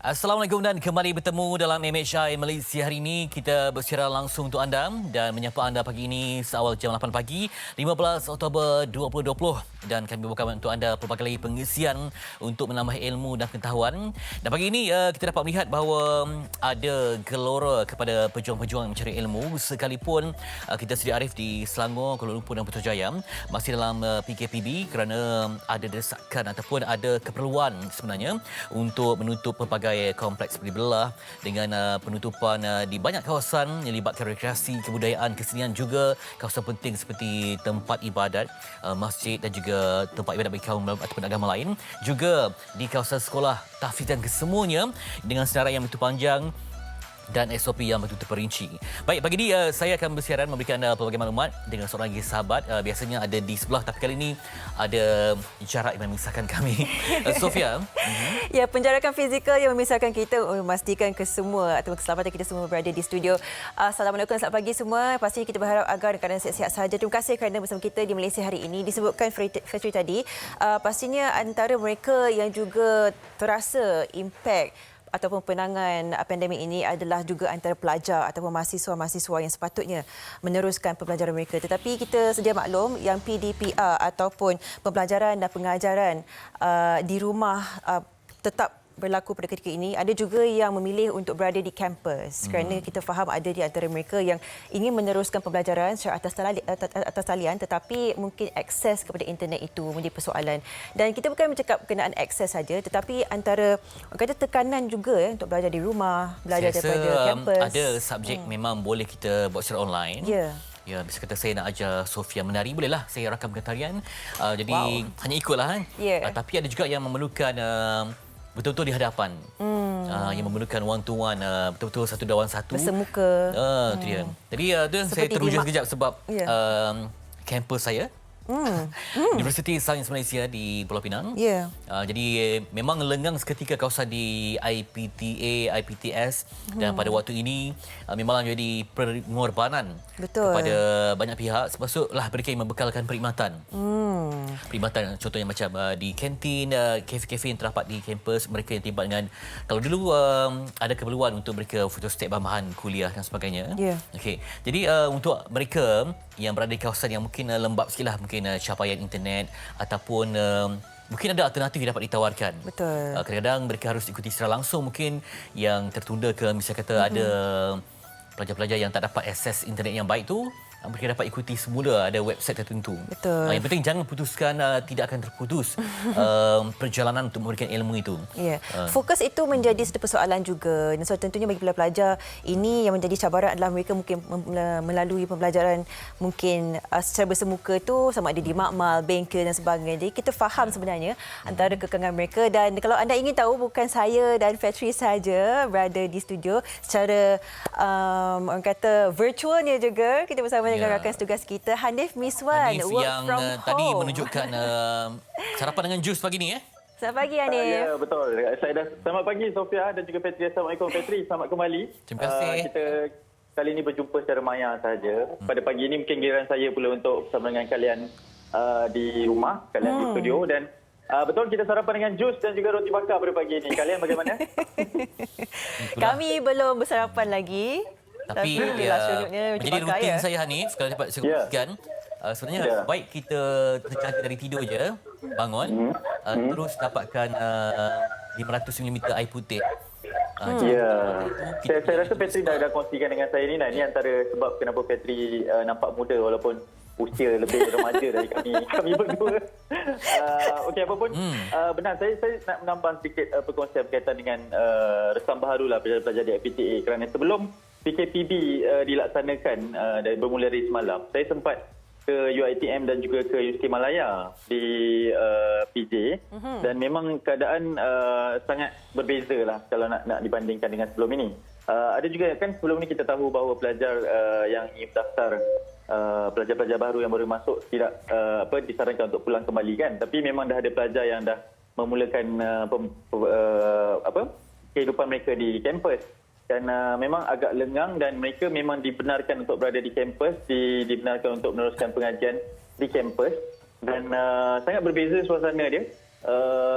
Assalamualaikum dan kembali bertemu dalam MHI Malaysia hari ini. Kita bersiaran langsung untuk anda dan menyapa anda pagi ini seawal jam 8 pagi 15 Oktober 2020 dan kami bawakan untuk anda pelbagai lagi pengisian untuk menambah ilmu dan pengetahuan. Dan pagi ini kita dapat melihat bahawa ada gelora kepada pejuang-pejuang mencari ilmu sekalipun kita sedia arif di Selangor, Kuala Lumpur dan Putrajaya masih dalam PKPB kerana ada desakan ataupun ada keperluan sebenarnya untuk menutup pelbagai kompleks berbelah dengan penutupan di banyak kawasan yang melibatkan rekreasi, kebudayaan, kesenian juga kawasan penting seperti tempat ibadat, masjid dan juga tempat ibadat bagi kaum ataupun agama lain. Juga di kawasan sekolah, tahfiz dan kesemuanya dengan senarai yang begitu panjang dan SOP yang betul terperinci. Baik, pagi ini saya akan bersiaran memberikan anda pelbagai maklumat dengan seorang lagi sahabat. Biasanya ada di sebelah, tapi kali ini ada jarak yang memisahkan kami. Sofia. Ya, penjarakan fizikal yang memisahkan kita memastikan kesemua atau keselamatan kita semua berada di studio. Assalamualaikum, selamat pagi semua. Pastinya kita berharap agar keadaan sihat-sihat sahaja. Terima kasih kerana bersama kita di Malaysia hari ini. Disebutkan Fetri tadi, pastinya antara mereka yang juga terasa impak ataupun penangan pandemik ini adalah juga antara pelajar ataupun mahasiswa-mahasiswa yang sepatutnya meneruskan pembelajaran mereka. Tetapi kita sedia maklum yang PDPR ataupun pembelajaran dan pengajaran di rumah tetap berlaku pada ketika ini. Ada juga yang memilih untuk berada di kampus kerana kita faham ada di antara mereka yang ingin meneruskan pembelajaran secara atas talian tetapi mungkin akses kepada internet itu menjadi persoalan. Dan kita bukan bercakap berkenaan akses saja tetapi antara kata tekanan juga untuk belajar di rumah, belajar daripada kampus. Ada subjek memang boleh kita buat secara online. Ya. Ya, bisa kata saya nak ajar Sofia menari, bolehlah saya rakam ke tarian. Jadi hanya ikutlah kan. Tapi ada juga yang memerlukan betul-betul di hadapan, yang memerlukan one to one, betul-betul satu lawan satu. Bersemuka. Itu dia. Jadi tu saya teruja sekejap sebab kampus saya. Universiti Sains Malaysia di Pulau Pinang. Jadi memang lengang seketika kawasan di IPTA, IPTS dan pada waktu ini memang menjadi pengorbanan kepada banyak pihak. Sepatutnya mereka yang membekalkan perkhidmatan. Perkhidmatan contohnya macam di kantin, kafe-kafe yang terdapat di kampus, mereka yang terlibat dengan, kalau dulu ada keperluan untuk mereka fotostat bahan kuliah dan sebagainya. Okey. Jadi untuk mereka yang berada di kawasan yang mungkin lembab sikitlah, mungkin capaian internet ataupun mungkin ada alternatif yang dapat ditawarkan. Kadang-kadang mereka harus ikuti secara langsung, mungkin yang tertunda ke misalnya kata ada pelajar-pelajar yang tak dapat akses internet yang baik tu, mereka dapat ikuti semula ada website tertentu. Yang penting jangan putuskan, tidak akan terputus perjalanan untuk memberikan ilmu itu. Fokus itu menjadi satu persoalan juga. Dan so, tentunya bagi pelajar ini yang menjadi cabaran adalah mereka mungkin melalui pembelajaran mungkin secara bersemuka tu sama ada di makmal, bengkel dan sebagainya. Jadi kita faham sebenarnya antara kekangan mereka. Dan kalau anda ingin tahu, bukan saya dan Fetri saja berada di studio secara orang kata virtualnya juga. Kita bersama dengan rakan tugas kita Hanif Miswan, Hanif work yang from home. Tadi menunjukkan sarapan dengan jus pagi ni. Selamat pagi Hanif. Ya, betul. Selamat pagi Sofia dan juga Petri. Assalamualaikum Petri, selamat kembali. Terima kasih. Kita kali ini berjumpa secara maya saja. Pada pagi ini mungkin giliran saya pula untuk bersama dengan kalian di rumah, kalian di studio dan betul kita sarapan dengan jus dan juga roti bakar pada pagi ini. Kalian bagaimana? Kami belum bersarapan lagi. Tapi menjadi rutin saya Hanif, kalau dapat saya kongsikan, sebenarnya baik kita terjaga dari tidur je, bangun, terus dapatkan 500 ml air putih. Saya rasa Petri dah kongsikan dengan saya ni. Ini antara sebab kenapa Petri nampak muda walaupun usia lebih remaja dari kami berdua. Okey, apa pun benar, saya nak menambah sedikit perkongsian berkaitan dengan resam baharulah pelajar-pelajar di IPTA kerana sebelum PKPB dilaksanakan dan bermula dari semalam, saya sempat ke UiTM dan juga ke UiT Malaya di PJ dan memang keadaan sangat berbeza lah kalau nak dibandingkan dengan sebelum ini. Ada juga kan sebelum ini kita tahu bahawa pelajar yang ingin daftar, pelajar-pelajar baru yang baru masuk tidak disarankan untuk pulang kembali kan, tapi memang dah ada pelajar yang dah memulakan kehidupan mereka di kampus. Dan memang agak lengang dan mereka memang dibenarkan untuk berada di kampus, dibenarkan untuk meneruskan pengajian di kampus dan sangat berbeza suasana dia.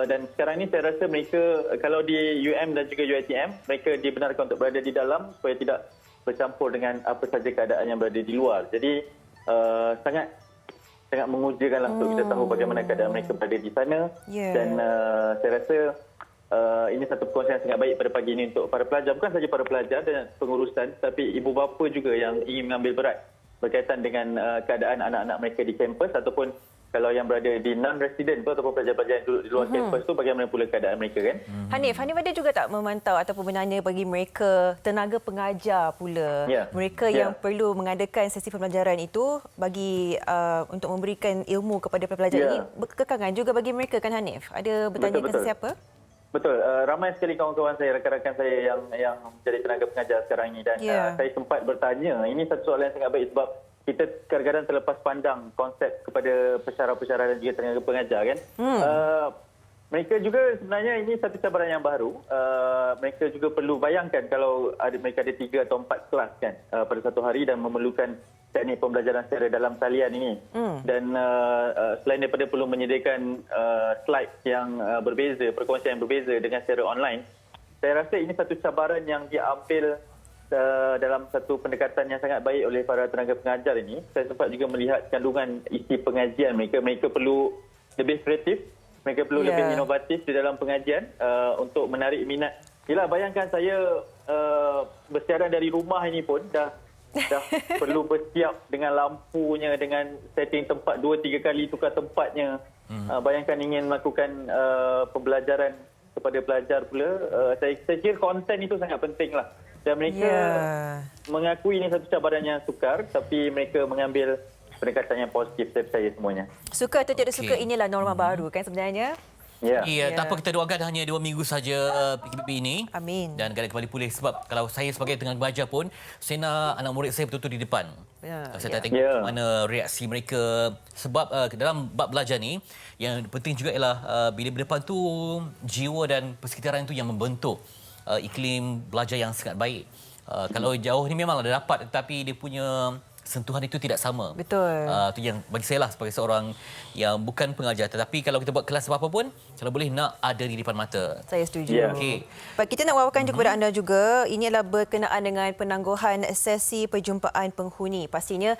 Dan sekarang ni saya rasa mereka kalau di UM dan juga UiTM, mereka dibenarkan untuk berada di dalam supaya tidak bercampur dengan apa saja keadaan yang berada di luar. Jadi sangat mengujakanlah untuk kita tahu bagaimana keadaan mereka berada di sana. Dan saya rasa ini satu perkongsian yang sangat baik pada pagi ini untuk para pelajar. Bukan saja para pelajar dan pengurusan, tapi ibu bapa juga yang ingin mengambil berat berkaitan dengan keadaan anak-anak mereka di kampus, ataupun kalau yang berada di non-resident ataupun pelajar-pelajar yang duduk di luar kampus tu, bagaimana pula keadaan mereka kan? Hanif ada juga tak memantau ataupun menanya bagi mereka tenaga pengajar pula, mereka yang perlu mengadakan sesi pembelajaran itu bagi untuk memberikan ilmu kepada pelajar ini, berkekangan juga bagi mereka kan Hanif? Ada bertanya ke sesiapa? Betul. Ramai sekali kawan-kawan saya, rakan-rakan saya yang menjadi tenaga pengajar sekarang ini, dan saya sempat bertanya. Ini satu soalan yang sangat baik sebab kita kadang-kadang terlepas pandang konsep kepada pensyarah-pensyarah dan juga tenaga pengajar kan. Mereka juga sebenarnya ini satu cabaran yang baru. Mereka juga perlu bayangkan kalau mereka ada 3 atau 4 kelas kan pada satu hari dan memerlukan teknik pembelajaran secara dalam talian ini. Dan selain daripada perlu menyediakan slide yang berbeza, perkongsian yang berbeza dengan secara online, saya rasa ini satu cabaran yang diambil dalam satu pendekatan yang sangat baik oleh para tenaga pengajar ini. Saya sempat juga melihat kandungan isi pengajian mereka. Mereka perlu lebih kreatif, mereka perlu lebih inovatif di dalam pengajian untuk menarik minat. Yelah, bayangkan saya bersiaran dari rumah ini pun dah perlu bersiap dengan lampunya, dengan setting tempat 2-3 kali tukar tempatnya. Bayangkan ingin melakukan pembelajaran kepada pelajar pula. Saya kira konten itu sangat penting lah. Dan mereka mengakui ini satu cabaran yang sukar, tapi mereka mengambil pendekatan yang positif, saya percaya semuanya. Suka atau tidak suka, inilah norma baru kan sebenarnya? Tak apa, kita doakan hanya 2 minggu saja PKP ini. Amin. Dan akan kembali pulih, sebab kalau saya sebagai tenaga pengajar pun, saya nak anak murid saya betul-betul di depan. Saya tak tengok mana reaksi mereka. Sebab dalam bab belajar ni, yang penting juga ialah bila depan tu jiwa dan persekitaran itu yang membentuk iklim belajar yang sangat baik. Kalau jauh ni memang ada dapat, tetapi dia punya sentuhan itu tidak sama. Betul. Itu yang bagi saya lah sebagai seorang yang bukan pengajar. Tetapi kalau kita buat kelas apa pun, kalau boleh nak ada di depan mata. Saya setuju. Baik, kita nak wawarkan juga kepada anda juga. Ini adalah berkenaan dengan penangguhan sesi perjumpaan penghuni. Pastinya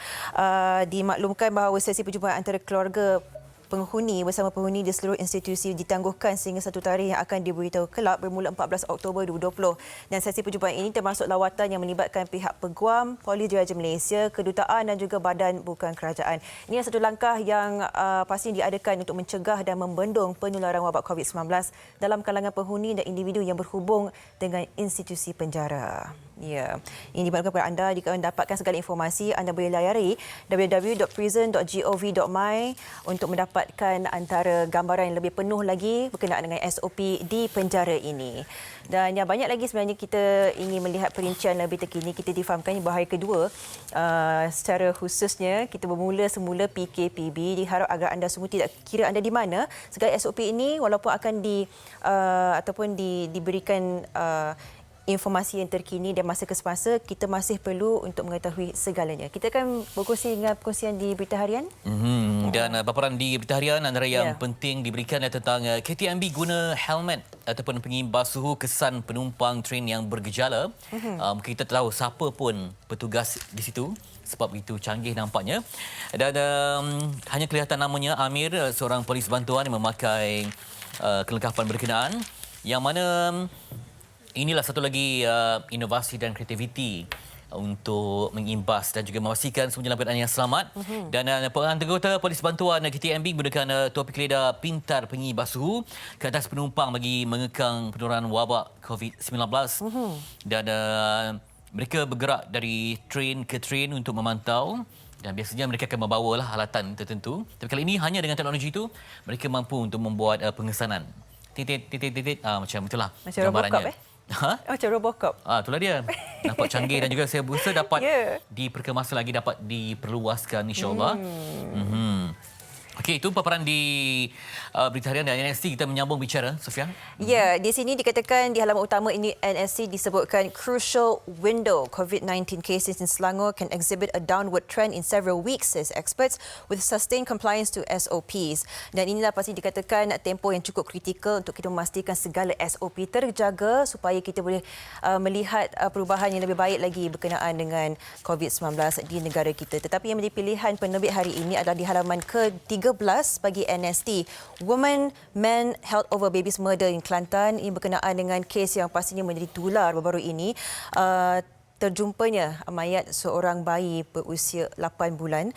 dimaklumkan bahawa sesi perjumpaan antara keluarga penghuni bersama penghuni di seluruh institusi ditangguhkan sehingga satu tarikh yang akan diberitahu kelab bermula 14 Oktober 2020. Dan sesi perjumpaan ini termasuk lawatan yang melibatkan pihak Peguam, Polis Diraja Malaysia, Kedutaan dan juga Badan Bukan Kerajaan. Ini adalah satu langkah yang pasti diadakan untuk mencegah dan membendung penularan wabak COVID-19 dalam kalangan penghuni dan individu yang berhubung dengan institusi penjara. Ini dimaklumkan kepada anda. Jika anda dapatkan segala informasi, anda boleh layari www.prison.gov.my untuk mendapatkan antara gambaran yang lebih penuh lagi berkenaan dengan SOP di penjara ini. Dan yang banyak lagi sebenarnya kita ingin melihat perincian lebih terkini. Kita difahamkan bahawa hari kedua secara khususnya kita bermula semula PKPB. Diharap agar anda semua, tidak kira anda di mana, segala SOP ini walaupun akan diberikan informasi yang terkini dan masa ke semasa, kita masih perlu untuk mengetahui segalanya. Kita akan berkongsi dengan perkongsian di Berita Harian. Dan paparan di Berita Harian antara yang penting diberikan tentang KTMB guna helmet ataupun pengimbas suhu kesan penumpang train yang bergejala. Mungkin kita tahu siapa pun petugas di situ sebab itu canggih nampaknya. Dan hanya kelihatan namanya Amir, seorang polis bantuan yang memakai kelengkapan berkenaan, yang mana inilah satu lagi inovasi dan kreativiti untuk mengimbas dan juga memastikan semuanya dalam keadaan yang selamat. Dan penganggota polis bantuan KTMB menggunakan topik keledar pintar pengimbas suhu ke atas penumpang bagi mengekang penularan wabak COVID-19. Dan mereka bergerak dari train ke train untuk memantau. Dan biasanya mereka akan membawalah alatan tertentu. Tapi kali ini hanya dengan teknologi itu, mereka mampu untuk membuat pengesanan. Titit, macam itulah macam gambarannya. Macam Robocop. Itulah dia. Nampak canggih dan juga saya rasa dapat diperkemas lagi, dapat diperluaskan insya-Allah. Okey, itu paparan di berita harian dan NST. Kita menyambung bicara, Sofian. Ya, di sini dikatakan di halaman utama ini NSC disebutkan crucial window COVID-19 cases in Selangor can exhibit a downward trend in several weeks, says experts, with sustained compliance to SOPs. Dan inilah pasti dikatakan tempoh yang cukup kritikal untuk kita memastikan segala SOP terjaga supaya kita boleh melihat perubahan yang lebih baik lagi berkenaan dengan COVID-19 di negara kita. Tetapi yang menjadi pilihan penerbit hari ini adalah di halaman ke-13 bagi NST. Women, men held over babies murder in Kelantan. Ini berkenaan dengan kes yang pastinya menjadi tular baru-baru ini. Terjumpanya mayat seorang bayi berusia 8 bulan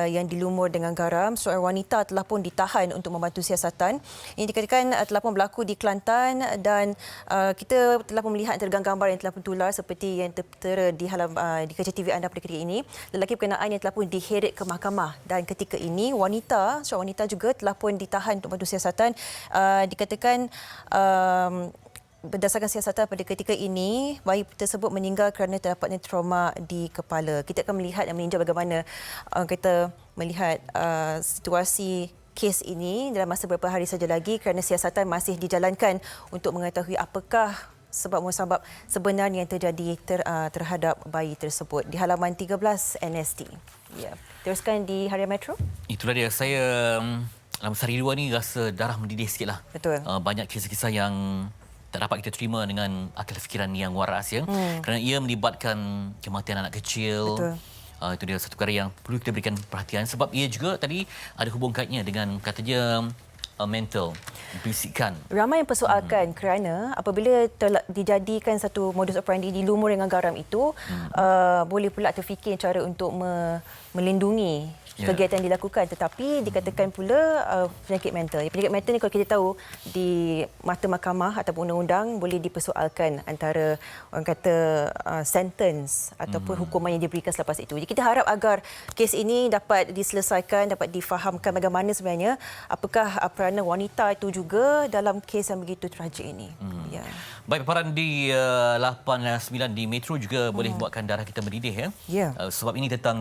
yang dilumur dengan garam. Seorang wanita telah pun ditahan untuk membantu siasatan. Ini dikatakan telah pun berlaku di Kelantan dan kita telah pun melihat gambar yang telah pun tular seperti yang tertera di di kaca TV anda pada ketika ini. Lelaki berkenaan yang telah pun diheret ke mahkamah dan ketika ini seorang wanita juga telah pun ditahan untuk membantu siasatan. Dikatakan berdasarkan siasatan pada ketika ini, bayi tersebut meninggal kerana terdapatnya trauma di kepala. Kita akan melihat dan meninjau bagaimana kita melihat situasi kes ini dalam masa beberapa hari saja lagi kerana siasatan masih dijalankan untuk mengetahui apakah sebab musabab sebenarnya yang terjadi terhadap bayi tersebut. Di halaman 13 NST. Ya. Teruskan di Harian Metro. Itulah dia. Saya dalam sehari dua ni rasa darah mendidih sikitlah. Betul. Banyak kisah-kisah yang tak dapat kita terima dengan akal fikiran yang waras ya. Kerana ia melibatkan kematian anak kecil. Betul. Itu dia satu perkara yang perlu kita berikan perhatian sebab ia juga tadi ada hubung kaitnya dengan katanya mental, bisikan. Ramai yang persoalkan kerana apabila dijadikan satu modus operandi dilumur dengan garam itu, boleh pula terfikir cara untuk melindungi kegiatan yang dilakukan, tetapi dikatakan pula penyakit mental. Penyakit mental ni kalau kita tahu di mata mahkamah ataupun undang-undang boleh dipersoalkan antara orang kata sentence ataupun hukuman yang diberikan selepas itu. Jadi kita harap agar kes ini dapat diselesaikan, dapat difahamkan bagaimana sebenarnya apakah peranan wanita itu juga dalam kes yang begitu tragik ini. Ya. Baik, paparan di 8 dan 9 di Metro juga boleh buatkan darah kita mendidih ya. Ya. Sebab ini tentang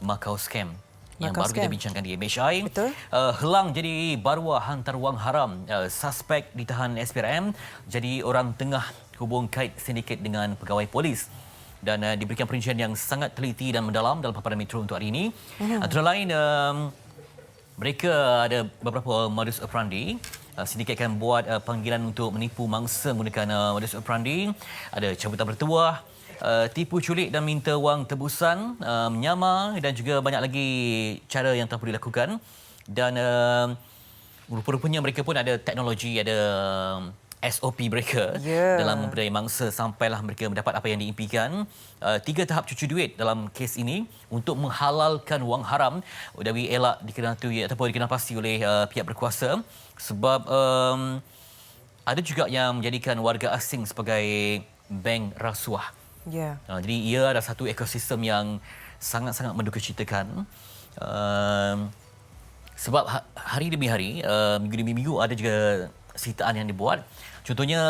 Macau scam yang Macau baru kita scam. bincangkan di MHI. Betul. Helang jadi baruah hantar wang haram. Suspek ditahan SPRM jadi orang tengah hubung kait sindiket dengan pegawai polis. Dan diberikan perincian yang sangat teliti dan mendalam dalam paparan Metro untuk hari ini. Antara lain mereka ada beberapa modus operandi. Sindiket akan buat panggilan untuk menipu mangsa menggunakan modus operandi. Ada cabutan bertuah, tipu culik dan minta wang tebusan, menyamar dan juga banyak lagi cara yang telah boleh dilakukan. Dan rupa-rupanya mereka pun ada teknologi, ada SOP mereka dalam memperdaya mangsa sampailah mereka mendapat apa yang diimpikan. 3 tahap cuci duit dalam kes ini untuk menghalalkan wang haram demi elak dikenali ataupun dikenalpasti oleh pihak berkuasa. Sebab ada juga yang menjadikan warga asing sebagai bank rasuah. Ya. Jadi ia ada satu ekosistem yang sangat-sangat mendukacitakan. Sebab hari demi hari, minggu demi minggu ada juga sitaan yang dibuat. Contohnya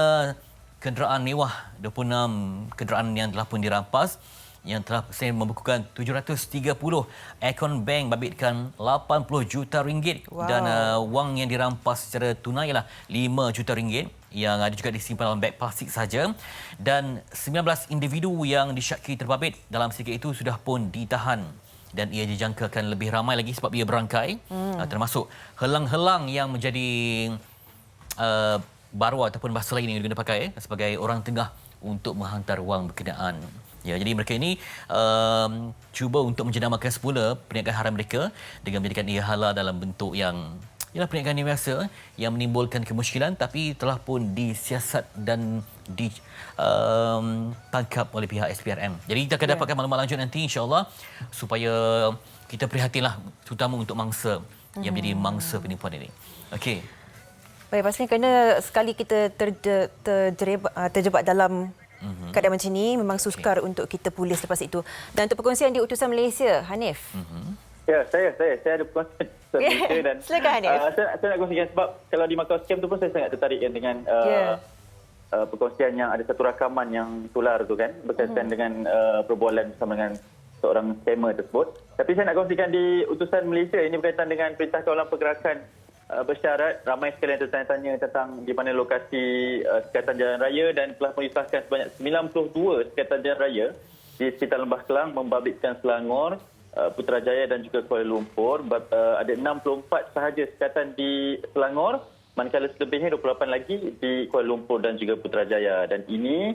kenderaan mewah, 26 kenderaan yang telah pun dirampas, yang telah membukukan 730 akaun bank babitkan 80 juta ringgit. Wow. Dan wang yang dirampas secara tunai lah 5 juta ringgit yang ada juga disimpan dalam beg plastik saja. Dan 19 individu yang disyaki terbabit dalam sindiket itu sudah pun ditahan. Dan ia dijangkakan lebih ramai lagi sebab ia berangkai. Termasuk helang-helang yang menjadi baru ataupun bahasa lain yang diguna pakai sebagai orang tengah untuk menghantar wang berkenaan. Ya, jadi mereka ini cuba untuk menjenamakan semula perniagaan haram mereka dengan menjadikan ia halal dalam bentuk yang ialah perniagaan yang biasa yang menimbulkan kemusykilan tapi telah pun disiasat dan ditangkap oleh pihak SPRM. Jadi kita akan dapatkan maklumat lanjut nanti insya-Allah supaya kita prihatinlah terutama untuk mangsa yang menjadi mangsa penipuan ini. Okey. Baik, pastinya kerana sekali kita terjebak dalam keadaan macam ini, memang sukar untuk kita pulih selepas itu. Dan untuk perkongsian di utusan Malaysia, Hanif. Ya, saya ada perkongsian Malaysia dan silakan Hanif. saya nak kongsikan sebab kalau di Macau scam tu pun saya sangat tertarik dengan perkongsian yang ada satu rakaman yang tular tu kan berkaitan dengan perbualan bersama dengan seorang scammer tersebut. Tapi saya nak kongsikan di utusan Malaysia ini berkaitan dengan Perintah Kawalan Pergerakan bersyarat. Ramai sekali yang tertanya-tanya tentang di mana lokasi sekatan jalan raya dan telah mengisahkan sebanyak 92 sekatan jalan raya di sekitar Lembah Kelang, membabitkan Selangor, Putrajaya dan juga Kuala Lumpur. Ada 64 sahaja sekatan di Selangor, manakala selebihnya 28 lagi di Kuala Lumpur dan juga Putrajaya. Dan ini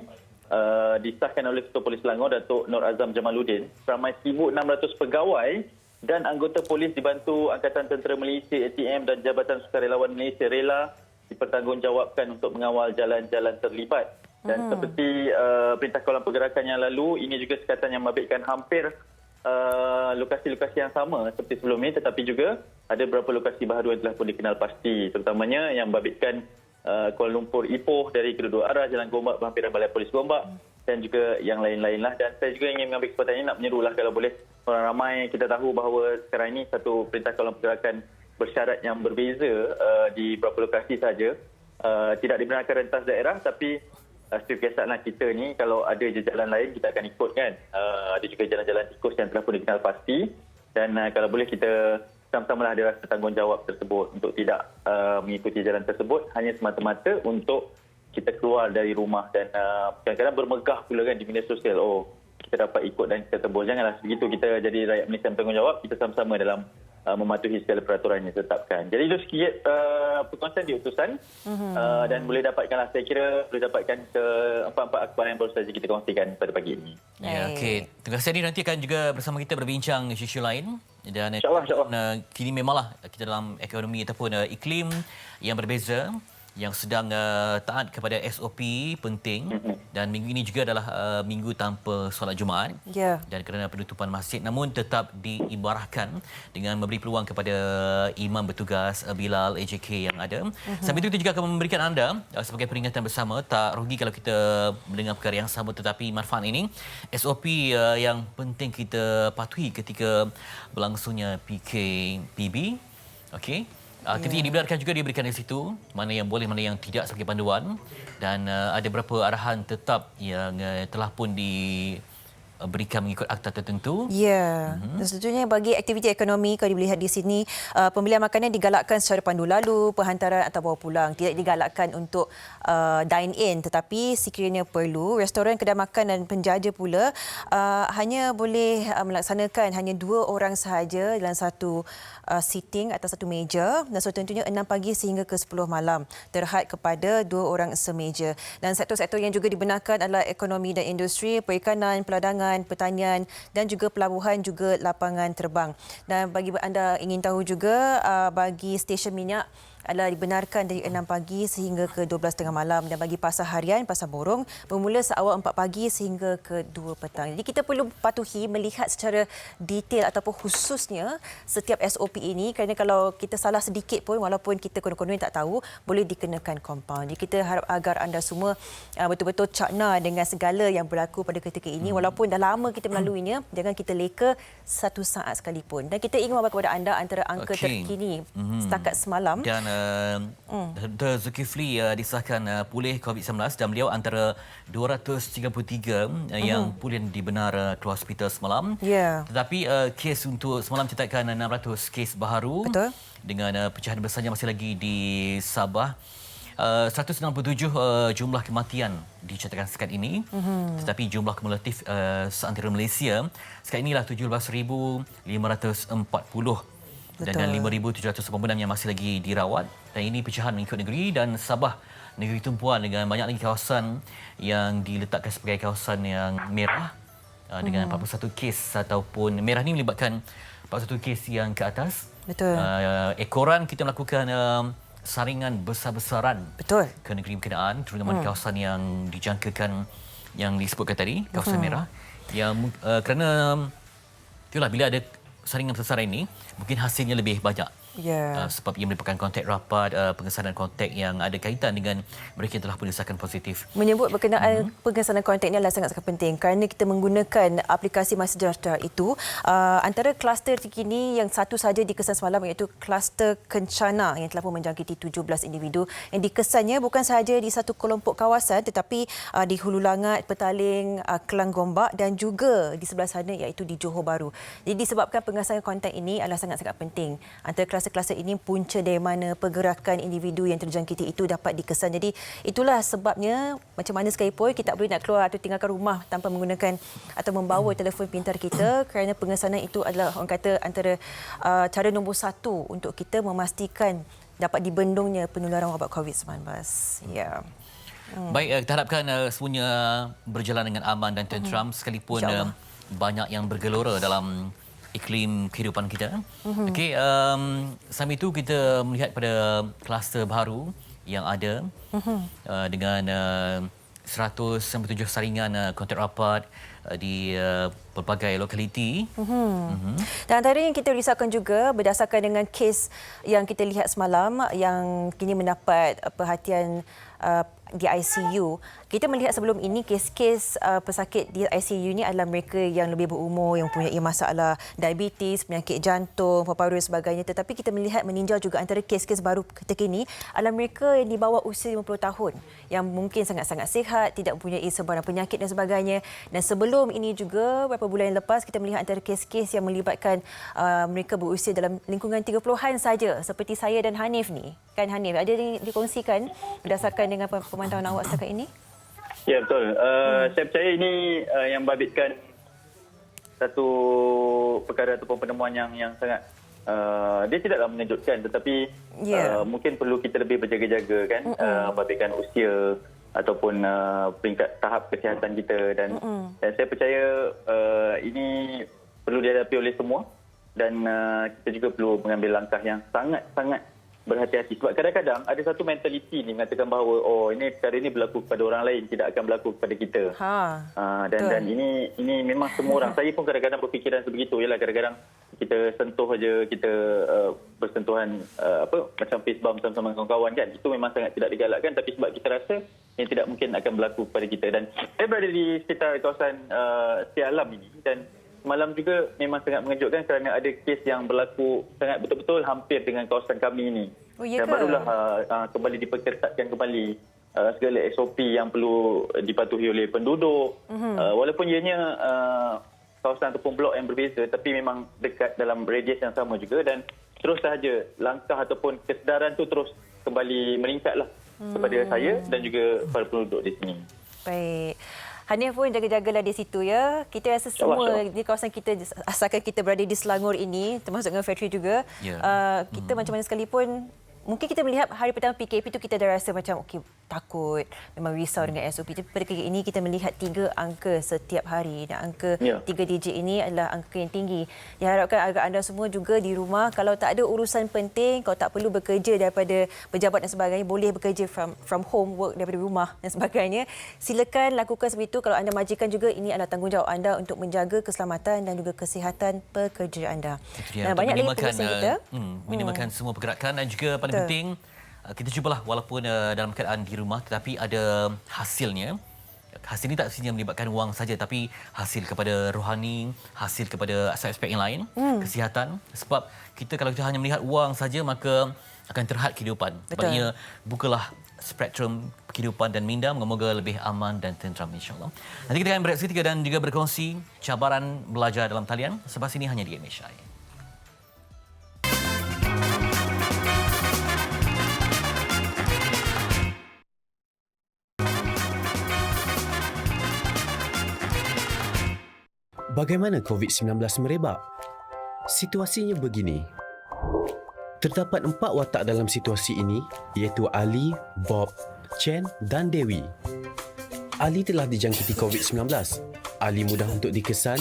disahkan oleh Ketua Polis Selangor, Datuk Nur Azam Jamaluddin. Ramai 1,600 pegawai dan anggota polis dibantu Angkatan Tentera Malaysia, ATM dan Jabatan Sukarelawan Malaysia rela dipertanggungjawabkan untuk mengawal jalan-jalan terlibat. Dan seperti Perintah Kawalan Pergerakan yang lalu, ini juga sekatan yang membabitkan hampir lokasi-lokasi yang sama seperti sebelum ini, tetapi juga ada beberapa lokasi baru yang telah pun dikenal pasti, terutamanya yang membabitkan Kuala Lumpur Ipoh dari kedua-dua arah, Jalan Gombak berhampiran Balai Polis Gombak dan juga yang lain-lain lah. Dan saya juga ingin mengambil kesempatan ini nak menyerulah kalau boleh orang ramai, kita tahu bahawa sekarang ini satu Perintah Kawalan Pergerakan bersyarat yang berbeza di beberapa lokasi saja. Tidak dibenarkan rentas daerah, tapi seperti biasalah kita ni kalau ada je jalan lain kita akan ikut kan. Ada juga jalan-jalan tikus yang telah pun dikenal pasti, dan kalau boleh kita sama-sama ada rasa tanggungjawab tersebut untuk tidak mengikuti jalan tersebut hanya semata-mata untuk kita keluar dari rumah. Dan kadang-kadang bermegah pula kan di media sosial, kita dapat ikut dan kita tebus. Janganlah begitu, kita jadi rakyat Malaysia yang bertanggungjawab, kita sama-sama dalam mematuhi segala peraturan yang ditetapkan. Jadi itu sikit perkongsian di utusan dan boleh dapatkanlah, saya kira boleh dapatkan ke empat-empat akhbar yang baru saja kita kongsikan pada pagi ini. Ya, okey. Terima kasih, Adi. Nanti akan juga bersama kita berbincang isu-isu lain. Dan InsyaAllah. Kini memanglah kita dalam ekonomi ataupun iklim yang berbeza, yang sedang taat kepada SOP penting. Dan minggu ini juga adalah minggu tanpa solat Jumaat. Dan kerana penutupan masjid, namun tetap diibarahkan dengan memberi peluang kepada imam bertugas Bilal AJK yang ada. Sambil itu kita juga akan memberikan anda sebagai peringatan bersama, tak rugi kalau kita mendengar perkara yang sama tetapi manfaat ini. SOP yang penting kita patuhi ketika berlangsungnya PKPB. Okey. Ketika dibenarkan juga diberikan di situ, mana yang boleh, mana yang tidak sebagai panduan. Dan ada beberapa arahan tetap yang telah pun diberikan mengikut akta tertentu. Ya, tentunya bagi aktiviti ekonomi, kalau dilihat di sini, pembelian makanan digalakkan secara pandu lalu, perhantaran atau bawa pulang. Tidak digalakkan untuk dine-in, tetapi sekiranya perlu, restoran, kedai makan dan penjaja pula hanya boleh melaksanakan hanya 2 orang sahaja dalam satu sitting atau satu meja, dan tentunya 6 pagi sehingga ke 10 malam, terhad kepada 2 orang semeja. Dan sektor-sektor yang juga dibenarkan adalah ekonomi dan industri, perikanan, peladangan, pertanian dan juga pelabuhan, juga lapangan terbang. Dan bagi anda ingin tahu juga, bagi stesen minyak adalah dibenarkan dari 6 pagi sehingga ke 12.30 malam, dan bagi pasar harian, pasar borong bermula seawal 4 pagi sehingga ke 2 petang. Jadi kita perlu patuhi, melihat secara detail ataupun khususnya setiap SOP ini, kerana kalau kita salah sedikit pun, walaupun kita konon-konon tak tahu, boleh dikenakan kompaun. Jadi kita harap agar anda semua betul-betul cakna dengan segala yang berlaku pada ketika ini, walaupun dah lama kita melaluinya, jangan kita leka satu saat sekalipun. Dan kita ingin membawa kepada anda antara angka terkini setakat semalam. Dan Dr. Zulkifli disahkan pulih COVID-19 dan beliau antara 233 yang pulih dibenar keluar hospital semalam. Tetapi kes untuk semalam catatkan 600 kes baharu. Betul. Dengan pecahan besarnya masih lagi di Sabah. 167 jumlah kematian dicatatkan sekat ini. Tetapi jumlah kumulatif seantero Malaysia sekat inilah 17,540. Dan 5,786 yang masih lagi dirawat. Dan ini pecahan mengikut negeri, dan Sabah negeri tumpuan dengan banyak lagi kawasan yang diletakkan sebagai kawasan yang merah dengan 41 kes, ataupun merah ini melibatkan 41 kes yang ke atas. Betul. Ekoran kita melakukan saringan besar-besaran ke negeri berkenaan, terutama di kawasan yang dijangkakan yang disebutkan tadi, kawasan merah. Yang kerana itulah, bila ada saringan besar ini, mungkin hasilnya lebih banyak. Sebab ia merupakan kontak rapat, pengesanan kontak yang ada kaitan dengan mereka yang telah pun disahkan positif. Menyebut berkenaan pengesanan kontak ini adalah sangat-sangat penting kerana kita menggunakan aplikasi MySejahtera itu, antara kluster terkini yang satu saja dikesan semalam iaitu kluster Kencana yang telah pun menjangkiti 17 individu yang dikesannya bukan sahaja di satu kelompok kawasan tetapi di Hulu Langat, Petaling, Kelang Gombak dan juga di sebelah sana iaitu di Johor Bahru. Jadi disebabkan pengesanan kontak ini adalah sangat-sangat penting. Antara kluster-kluster ini punca dari mana pergerakan individu yang terjangkiti itu dapat dikesan. Jadi itulah sebabnya macam mana sekalipun kita tak boleh nak keluar atau tinggalkan rumah tanpa menggunakan atau membawa telefon pintar kita kerana pengesanan itu adalah orang kata antara cara nombor satu untuk kita memastikan dapat dibendungnya penularan wabak COVID-19. Ya. Baik, kita harapkan semuanya berjalan dengan aman dan tenteram sekalipun banyak yang bergelora dalam iklim kehidupan kita. Okey, sambil itu kita melihat pada kluster baru yang ada dengan 197 saringan kontak rapat di pelbagai lokaliti. Dan antara yang kita risaukan juga berdasarkan dengan kes yang kita lihat semalam yang kini mendapat perhatian di ICU. Kita melihat sebelum ini kes-kes pesakit di ICU ini adalah mereka yang lebih berumur, yang mempunyai masalah diabetes, penyakit jantung, paru-paru dan sebagainya. Tetapi kita melihat meninjau juga antara kes-kes baru terkini adalah mereka yang di bawah usia 50 tahun yang mungkin sangat-sangat sihat, tidak mempunyai sebarang penyakit dan sebagainya. Dan sebelum ini juga, beberapa bulan yang lepas, kita melihat antara kes-kes yang melibatkan mereka berusia dalam lingkungan 30-an saja seperti saya dan Hanif ni. Kan Hanif, ada yang dikongsikan berdasarkan dengan pemantauan awak setakat ini? Ya, betul. Saya percaya ini yang membabitkan satu perkara ataupun penemuan yang sangat dia tidaklah mengejutkan tetapi mungkin perlu kita lebih berjaga-jaga kan, membabitkan usia ataupun peringkat tahap kesihatan kita dan saya percaya ini perlu dihadapi oleh semua dan kita juga perlu mengambil langkah yang sangat-sangat berhati-hati sebab kadang-kadang ada satu mentaliti ni mengatakan bahawa ini perkara ini berlaku kepada orang lain, tidak akan berlaku kepada kita. Dan ini memang semua orang. Saya pun kadang-kadang berfikiran sebegitu. Ialah kadang-kadang kita sentuh aja, kita bersentuhan macam face bump sama-sama dengan kawan-kawan kan. Itu memang sangat tidak digalakkan tapi sebab kita rasa yang tidak mungkin akan berlaku kepada kita. Dan saya berada di sekitar kawasan Siar Alam ini dan semalam juga memang sangat mengejutkan kerana ada kes yang berlaku sangat betul-betul hampir dengan kawasan kami ini. Dan barulah kembali diperketatkan kembali segala SOP yang perlu dipatuhi oleh penduduk. Walaupun ianya kawasan ataupun blok yang berbeza tapi memang dekat dalam radius yang sama juga dan terus sahaja langkah ataupun kesedaran tu terus kembali meningkatlah kepada saya dan juga para penduduk di sini. Baik. Hanif pun jaga-jagalah di situ ya. Kita rasa semua di kawasan kita, asalkan kita berada di Selangor ini, termasuk dengan factory juga, kita macam mana sekalipun, mungkin kita melihat hari pertama PKP itu kita dah rasa macam okey, takut, memang risau dengan SOP. Tapi pada kali ini kita melihat 3 angka setiap hari dan angka 3 digit ini adalah angka yang tinggi. Diharapkan agar anda semua juga di rumah, kalau tak ada urusan penting, kalau tak perlu bekerja daripada pejabat dan sebagainya, boleh bekerja from home, work daripada rumah dan sebagainya. Silakan lakukan seperti itu. Kalau anda majikan juga, ini adalah tanggungjawab anda untuk menjaga keselamatan dan juga kesihatan pekerja anda. Dan banyak lagi tugasan kita. Minimalkan semua pergerakan dan juga paling penting kita cubalah walaupun dalam keadaan di rumah tetapi ada hasilnya. Hasil ini tak semestinya melibatkan wang saja tapi hasil kepada rohani, hasil kepada aspek-aspek yang lain, kesihatan. Sebab kalau kita hanya melihat wang saja maka akan terhad kehidupan. Sebabnya bukalah spektrum kehidupan dan minda, moga-moga lebih aman dan tenteram insya-Allah. Nanti kita akan bereaksi dan juga berkongsi cabaran belajar dalam talian. Sebab ini hanya di MHI. Bagaimana COVID-19 merebak? Situasinya begini. Terdapat 4 watak dalam situasi ini iaitu Ali, Bob, Chen dan Dewi. Ali telah dijangkiti COVID-19. Ali mudah untuk dikesan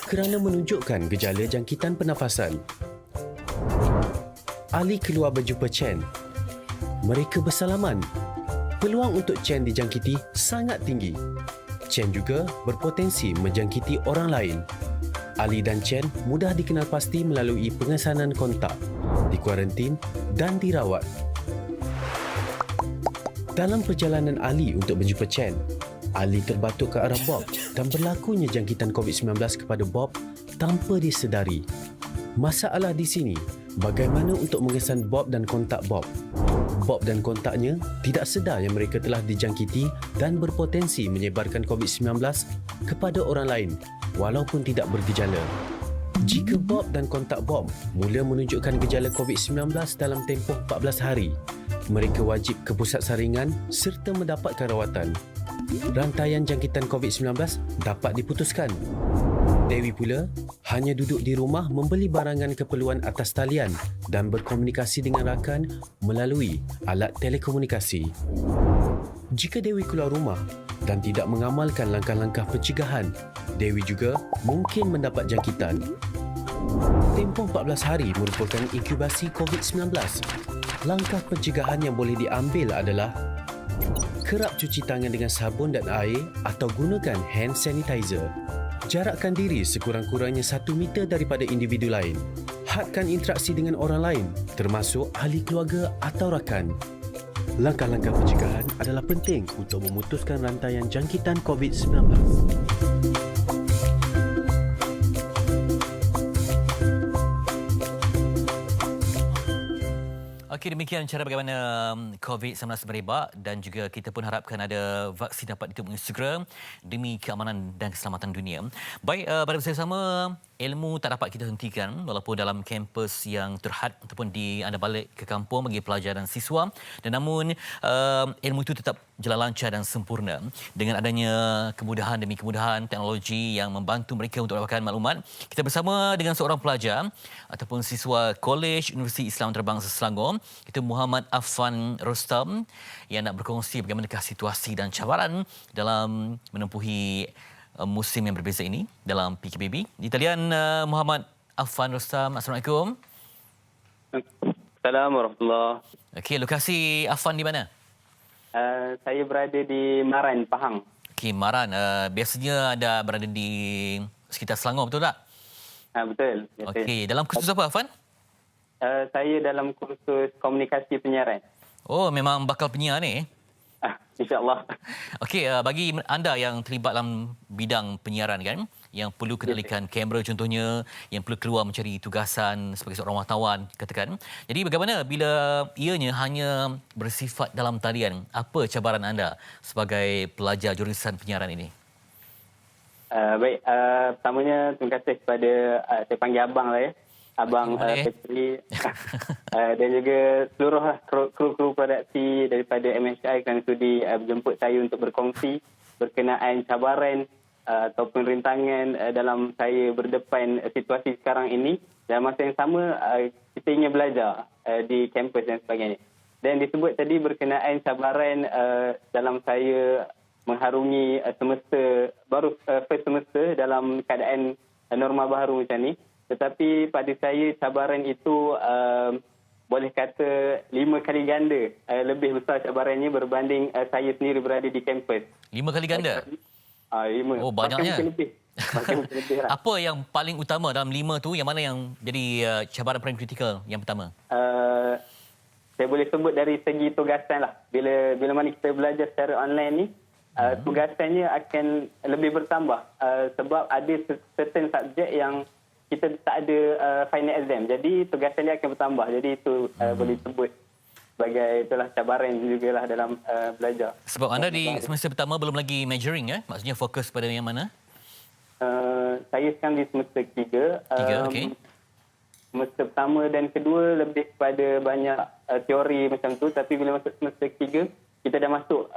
kerana menunjukkan gejala jangkitan pernafasan. Ali keluar berjumpa Chen. Mereka bersalaman. Peluang untuk Chen dijangkiti sangat tinggi. Chen juga berpotensi menjangkiti orang lain. Ali dan Chen mudah dikenal pasti melalui pengesanan kontak. dikuarantin dan dirawat. Dalam perjalanan Ali untuk menjumpa Chen, Ali terbatuk ke arah Bob dan berlakunya jangkitan COVID-19 kepada Bob tanpa disedari. Masalah di sini, bagaimana untuk mengesan Bob dan kontak Bob? Bob dan kontaknya tidak sedar yang mereka telah dijangkiti dan berpotensi menyebarkan COVID-19 kepada orang lain walaupun tidak bergejala. Jika Bob dan kontak Bob mula menunjukkan gejala COVID-19 dalam tempoh 14 hari, mereka wajib ke pusat saringan serta mendapatkan rawatan. Rantaian jangkitan COVID-19 dapat diputuskan. Dewi pula hanya duduk di rumah membeli barangan keperluan atas talian dan berkomunikasi dengan rakan melalui alat telekomunikasi. Jika Dewi keluar rumah dan tidak mengamalkan langkah-langkah pencegahan, Dewi juga mungkin mendapat jangkitan. Tempoh 14 hari merupakan inkubasi COVID-19. Langkah pencegahan yang boleh diambil adalah kerap cuci tangan dengan sabun dan air atau gunakan hand sanitizer. Jarakkan diri sekurang-kurangnya 1 meter daripada individu lain. Hadkan interaksi dengan orang lain, termasuk ahli keluarga atau rakan. Langkah-langkah pencegahan adalah penting untuk memutuskan rantaian jangkitan COVID-19. Okey, demikian cara bagaimana COVID-19 merebak dan juga kita pun harapkan ada vaksin dapat ditemukan segera demi keamanan dan keselamatan dunia. Baik, pada masa yang sama, ilmu tak dapat kita hentikan walaupun dalam kampus yang terhad ataupun di anda balik ke kampung bagi pelajar dan siswa, dan namun ilmu itu tetap jalan lancar dan sempurna dengan adanya kemudahan demi kemudahan teknologi yang membantu mereka untuk mendapatkan maklumat. Kita bersama dengan seorang pelajar ataupun siswa Kolej Universiti Islam Antarabangsa Selangor, itu Muhammad Affan Rostam, yang nak berkongsi bagaimanakah situasi dan cabaran dalam menempuhi musim yang berbeza ini dalam PKPB. Di talian Muhammad Affan Rostam. Assalamualaikum. Assalamualaikum warahmatullahi. Okey, lokasi Affan di mana? Saya berada di Maran, Pahang. Okey, Maran. Biasanya anda berada di sekitar Selangor, betul tak? Betul. Okey, dalam kursus apa Affan? Saya dalam kursus komunikasi penyiaran. Oh, memang bakal penyiar ni. InsyaAllah. Okey, bagi anda yang terlibat dalam bidang penyiaran kan, yang perlu kendalikan kamera contohnya, yang perlu keluar mencari tugasan sebagai seorang wartawan katakan. Jadi bagaimana bila ianya hanya bersifat dalam talian? Apa cabaran anda sebagai pelajar jurusan penyiaran ini? Baik, pertamanya terima kasih kepada saya panggil abang lah ya. Abang Petri dan juga seluruh kru-kru produksi daripada MHI kerana sudi menjemput saya untuk berkongsi berkenaan cabaran ataupun rintangan dalam saya berdepan situasi sekarang ini. Dan masa yang sama kita ingin belajar di kampus dan sebagainya. Dan disebut tadi berkenaan cabaran dalam saya mengharungi semester baru first semester dalam keadaan norma baru macam ni. Tetapi pada saya cabaran itu boleh kata 5 kali ganda lebih besar cabarannya berbanding saya sendiri berada di kampus. 5 kali ganda? 5. Oh, banyaknya. Bahkan lebih lah. Apa yang paling utama dalam 5 tu? Yang mana yang jadi cabaran paling kritikal yang pertama? Saya boleh sebut dari segi tugasan lah. Bila mana kita belajar secara online ni, tugasannya akan lebih bertambah. Sebab ada certain subjek yang kita tak ada final exam. Jadi tugasan dia akan bertambah. Jadi itu boleh sebut sebagai itulah cabaran jugalah dalam belajar. Sebab anda di semester pertama belum lagi majoring ya? Maksudnya fokus pada yang mana? Saya sekarang di semester 3. 3, okey. Semester pertama dan kedua lebih kepada banyak teori macam tu. Tapi bila masuk semester 3, kita dah masuk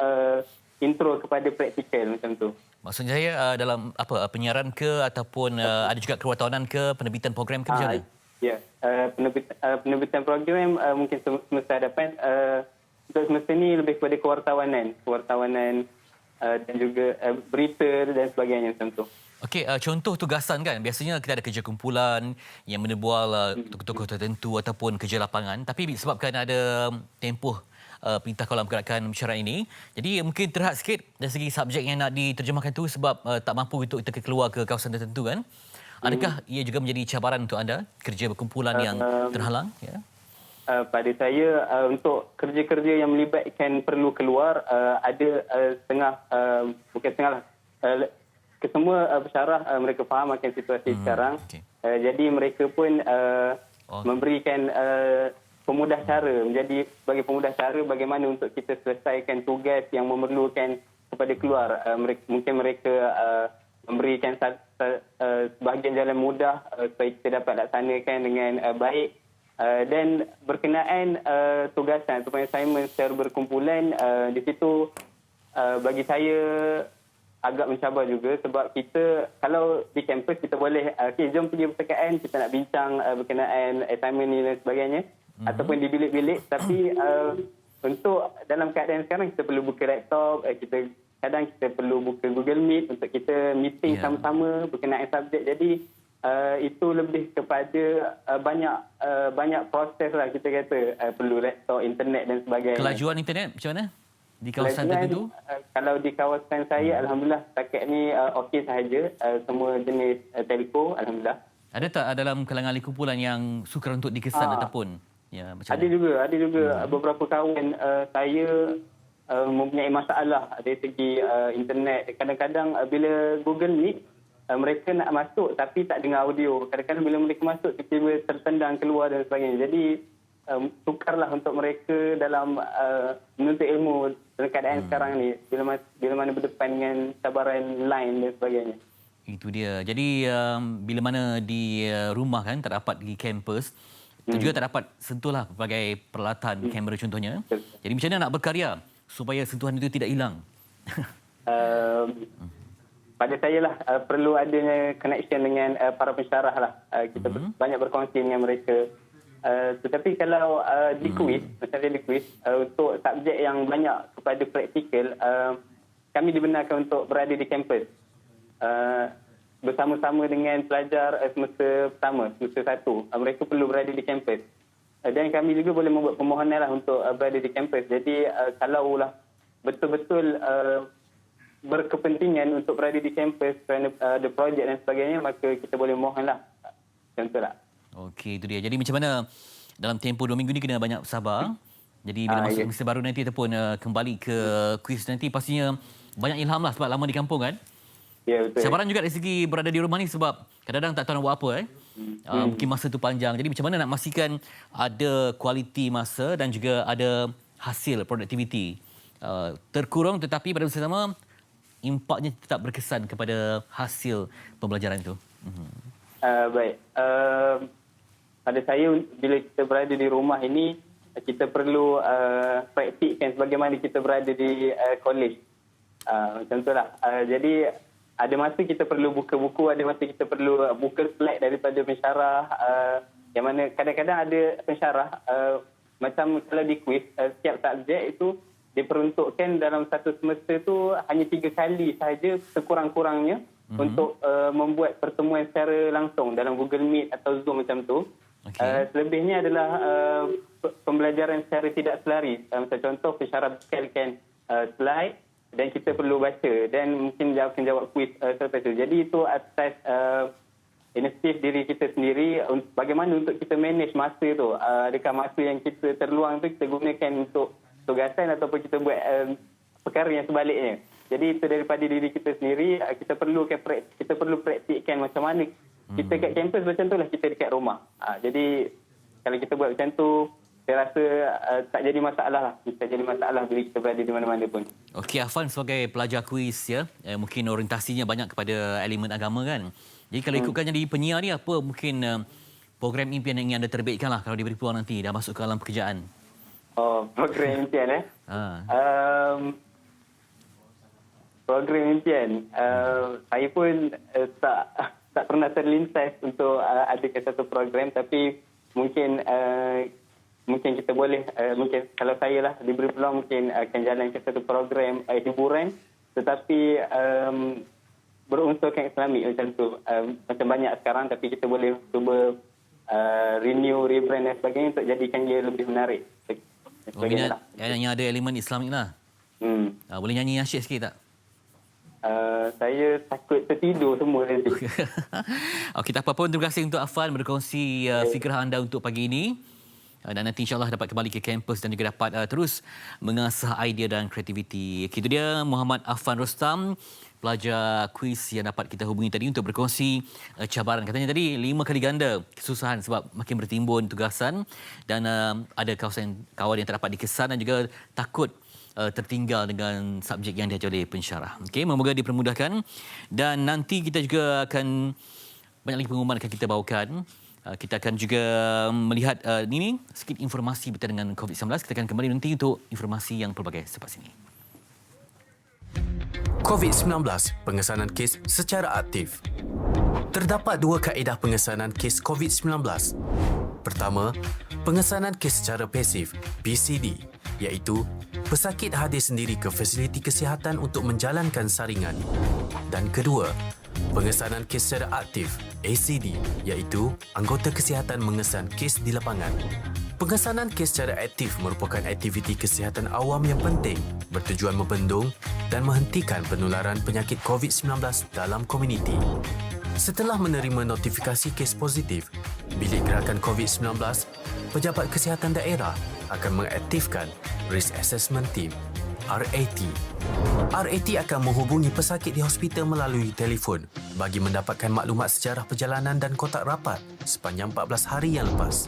intro kepada praktikal macam tu. Maksudnya saya dalam apa penyiaran ke ataupun ada juga kewartawanan ke, penerbitan program ke macam mana? Ya, penerbitan program mungkin semester hadapan. Untuk semester ni lebih kepada kewartawanan dan juga berita dan sebagainya macam tu. Okey, contoh tugasan kan, biasanya kita ada kerja kumpulan yang menebual tokoh-tokoh tertentu ataupun kerja lapangan, tapi disebabkan ada tempoh perintah kawalan pergerakan masyarakat ini. Jadi mungkin terhad sikit dari segi subjek yang nak diterjemahkan tu sebab tak mampu untuk kita keluar ke kawasan tertentu kan. Adakah ia juga menjadi cabaran untuk anda, kerja berkumpulan yang terhalang? Ya? pada saya untuk kerja-kerja yang melibatkan perlu keluar ada setengah bukan setengah lah kesemua pensyarah mereka faham akan situasi sekarang. okey. Jadi mereka pun memberikan pemudah cara menjadi sebagai pemudah cara bagaimana untuk kita selesaikan tugas yang memerlukan kepada keluar. Mungkin mereka memberikan sebahagian jalan mudah supaya kita dapat laksanakan dengan baik. Dan berkenaan tugasan ataupun assignment secara berkumpulan, di situ bagi saya agak mencabar juga sebab kita kalau di kampus kita boleh jom pergi perpustakaan, kita nak bincang berkenaan assignment ni dan sebagainya, ataupun di bilik-bilik, tapi untuk dalam keadaan sekarang kita perlu buka laptop, kadang kita perlu buka Google Meet untuk kita meeting sama-sama berkenaan subjek. Jadi itu lebih kepada banyak proses lah kita kata, perlu laptop, internet dan sebagainya. Kelajuan internet macam mana di kawasan tertentu? Kalau di kawasan saya, alhamdulillah setakat ni okey sahaja, semua jenis telco, alhamdulillah. Ada tak dalam kalangan ahli kumpulan yang sukar untuk dikesan ataupun macam ada juga beberapa kawan saya mempunyai masalah dari segi internet. Kadang-kadang bila Google Meet mereka nak masuk tapi tak dengar audio. Kadang-kadang bila mereka masuk tiba-tiba tertendang keluar dan sebagainya. Jadi sukarlah untuk mereka dalam menuntut ilmu dalam keadaan sekarang ni bila mana berdepan dengan cabaran line dan sebagainya. Itu dia. Jadi bila mana di rumah kan tak dapat di kampus, itu juga tak dapat sentuhlah pelbagai peralatan kamera contohnya. Jadi macam mana nak berkarya supaya sentuhan itu tidak hilang? Pada saya lah perlu adanya connection dengan para pensyarah lah. Kita banyak berkongsi dengan mereka. Tetapi kalau di quiz, macam di quiz, untuk subjek yang banyak kepada praktikal, kami dibenarkan untuk berada di kampus bersama-sama dengan pelajar semester pertama, semester 1. Mereka perlu berada di kampus. Dan kami juga boleh membuat permohonan lah untuk berada di kampus. Jadi kalaulah betul-betul berkepentingan untuk berada di kampus kerana ada projek dan sebagainya, maka kita boleh mohonlah. Contohlah. Okey, itu dia. Jadi macam mana dalam tempoh 2 minggu ni kena banyak sabar. Jadi bila masuk semester baru nanti ataupun kembali ke kuis nanti, pastinya banyak ilham lah sebab lama di kampung kan? Ya, betul. Cabaran juga dari segi berada di rumah ni sebab kadang-kadang tak tahu nak buat apa. Mungkin masa tu panjang. Jadi macam mana nak memastikan ada kualiti masa dan juga ada hasil produktiviti. Terkurung tetapi pada masa sama impaknya tetap berkesan kepada hasil pembelajaran itu. Baik. Pada saya, bila kita berada di rumah ini, kita perlu praktikkan sebagaimana kita berada di kolej. Contohlah. Jadi, ada masa kita perlu buka buku, ada masa kita perlu buka slide daripada pensyarah. Yang mana kadang-kadang ada pensyarah, macam kalau di quiz, setiap subjek itu diperuntukkan dalam satu semester tu hanya 3 kali sahaja sekurang-kurangnya untuk membuat pertemuan secara langsung dalam Google Meet atau Zoom macam tu. Selebihnya adalah pembelajaran secara tidak selari. Macam contoh, pensyarah bekalkan slide dan kita perlu baca dan mungkin jawab kuis selepas itu. Jadi itu atas inisiatif diri kita sendiri, bagaimana untuk kita manage masa tu. Adakah masa yang kita terluang tu kita gunakan untuk tugasan ataupun kita buat perkara yang sebaliknya. Jadi itu daripada diri kita sendiri, kita perlu praktikkan macam mana kita kat kampus macam tu lah kita dekat rumah. Jadi kalau kita buat macam tu, saya rasa tak jadi masalah lah. Tak jadi masalah bila kita berada di mana-mana pun. Okey, Afan sebagai pelajar kuis ya, mungkin orientasinya banyak kepada elemen agama kan. Jadi kalau ikutkan jadi penyiar ni, apa mungkin program impian yang ingin anda terbitkan lah kalau diberi peluang nanti dah masuk ke alam pekerjaan? Program impian program impian. Saya pun tak pernah terlintas untuk adakan satu program, tapi mungkin kita boleh, mungkin kalau saya lah diberi peluang mungkin akan jalankan satu program hiburan, tetapi berunsurkan Islamik macam tu. Macam banyak sekarang, tapi kita boleh cuba renew, rebrand dan sebagainya untuk jadikan dia lebih menarik. Yang ada elemen Islamik lah. Boleh nyanyi nasyid sikit tak? Saya takut tertidur semua nanti. Okey, tak apa pun. Terima kasih untuk Afan berkongsi fikrah anda untuk pagi ini. dan nanti insyaAllah dapat kembali ke kampus dan juga dapat terus mengasah idea dan kreativiti. Itu dia Muhammad Affan Rostam, pelajar kuis yang dapat kita hubungi tadi untuk berkongsi cabaran. Katanya tadi 5 kali ganda kesusahan sebab makin bertimbun tugasan dan ada kawan yang tak dapat dikesan dan juga takut tertinggal dengan subjek yang diajar oleh pensyarah. Okey, semoga dipermudahkan dan nanti kita juga akan banyak lagi pengumuman akan kita bawakan. Kita akan juga melihat ini sikit informasi berkaitan dengan COVID-19. Kita akan kembali nanti untuk informasi yang pelbagai selepas ini. COVID-19, pengesanan kes secara aktif. Terdapat 2 kaedah pengesanan kes COVID-19. Pertama, pengesanan kes secara pasif, PCD, iaitu pesakit hadir sendiri ke fasiliti kesihatan untuk menjalankan saringan. Dan kedua, pengesanan kes secara aktif, ACD, iaitu anggota kesihatan mengesan kes di lapangan. Pengesanan kes secara aktif merupakan aktiviti kesihatan awam yang penting bertujuan membendung dan menghentikan penularan penyakit COVID-19 dalam komuniti. Setelah menerima notifikasi kes positif, Bilik Gerakan COVID-19, Pejabat Kesihatan Daerah akan mengaktifkan Risk Assessment Team, RAT. RAT akan menghubungi pesakit di hospital melalui telefon bagi mendapatkan maklumat sejarah perjalanan dan kotak rapat sepanjang 14 hari yang lepas.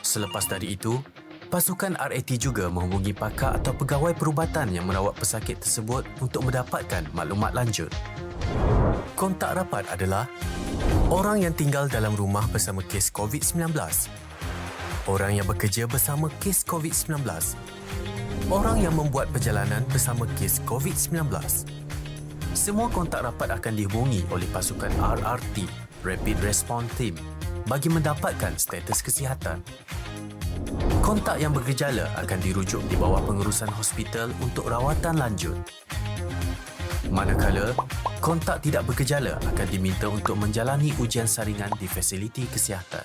Selepas dari itu, pasukan RAT juga menghubungi pakar atau pegawai perubatan yang merawat pesakit tersebut untuk mendapatkan maklumat lanjut. Kontak rapat adalah orang yang tinggal dalam rumah bersama kes COVID-19, orang yang bekerja bersama kes COVID-19, orang yang membuat perjalanan bersama kes COVID-19. Semua kontak rapat akan dihubungi oleh pasukan RRT, Rapid Response Team, bagi mendapatkan status kesihatan. Kontak yang bergejala akan dirujuk di bawah pengurusan hospital untuk rawatan lanjut. Manakala, kontak tidak bergejala akan diminta untuk menjalani ujian saringan di fasiliti kesihatan.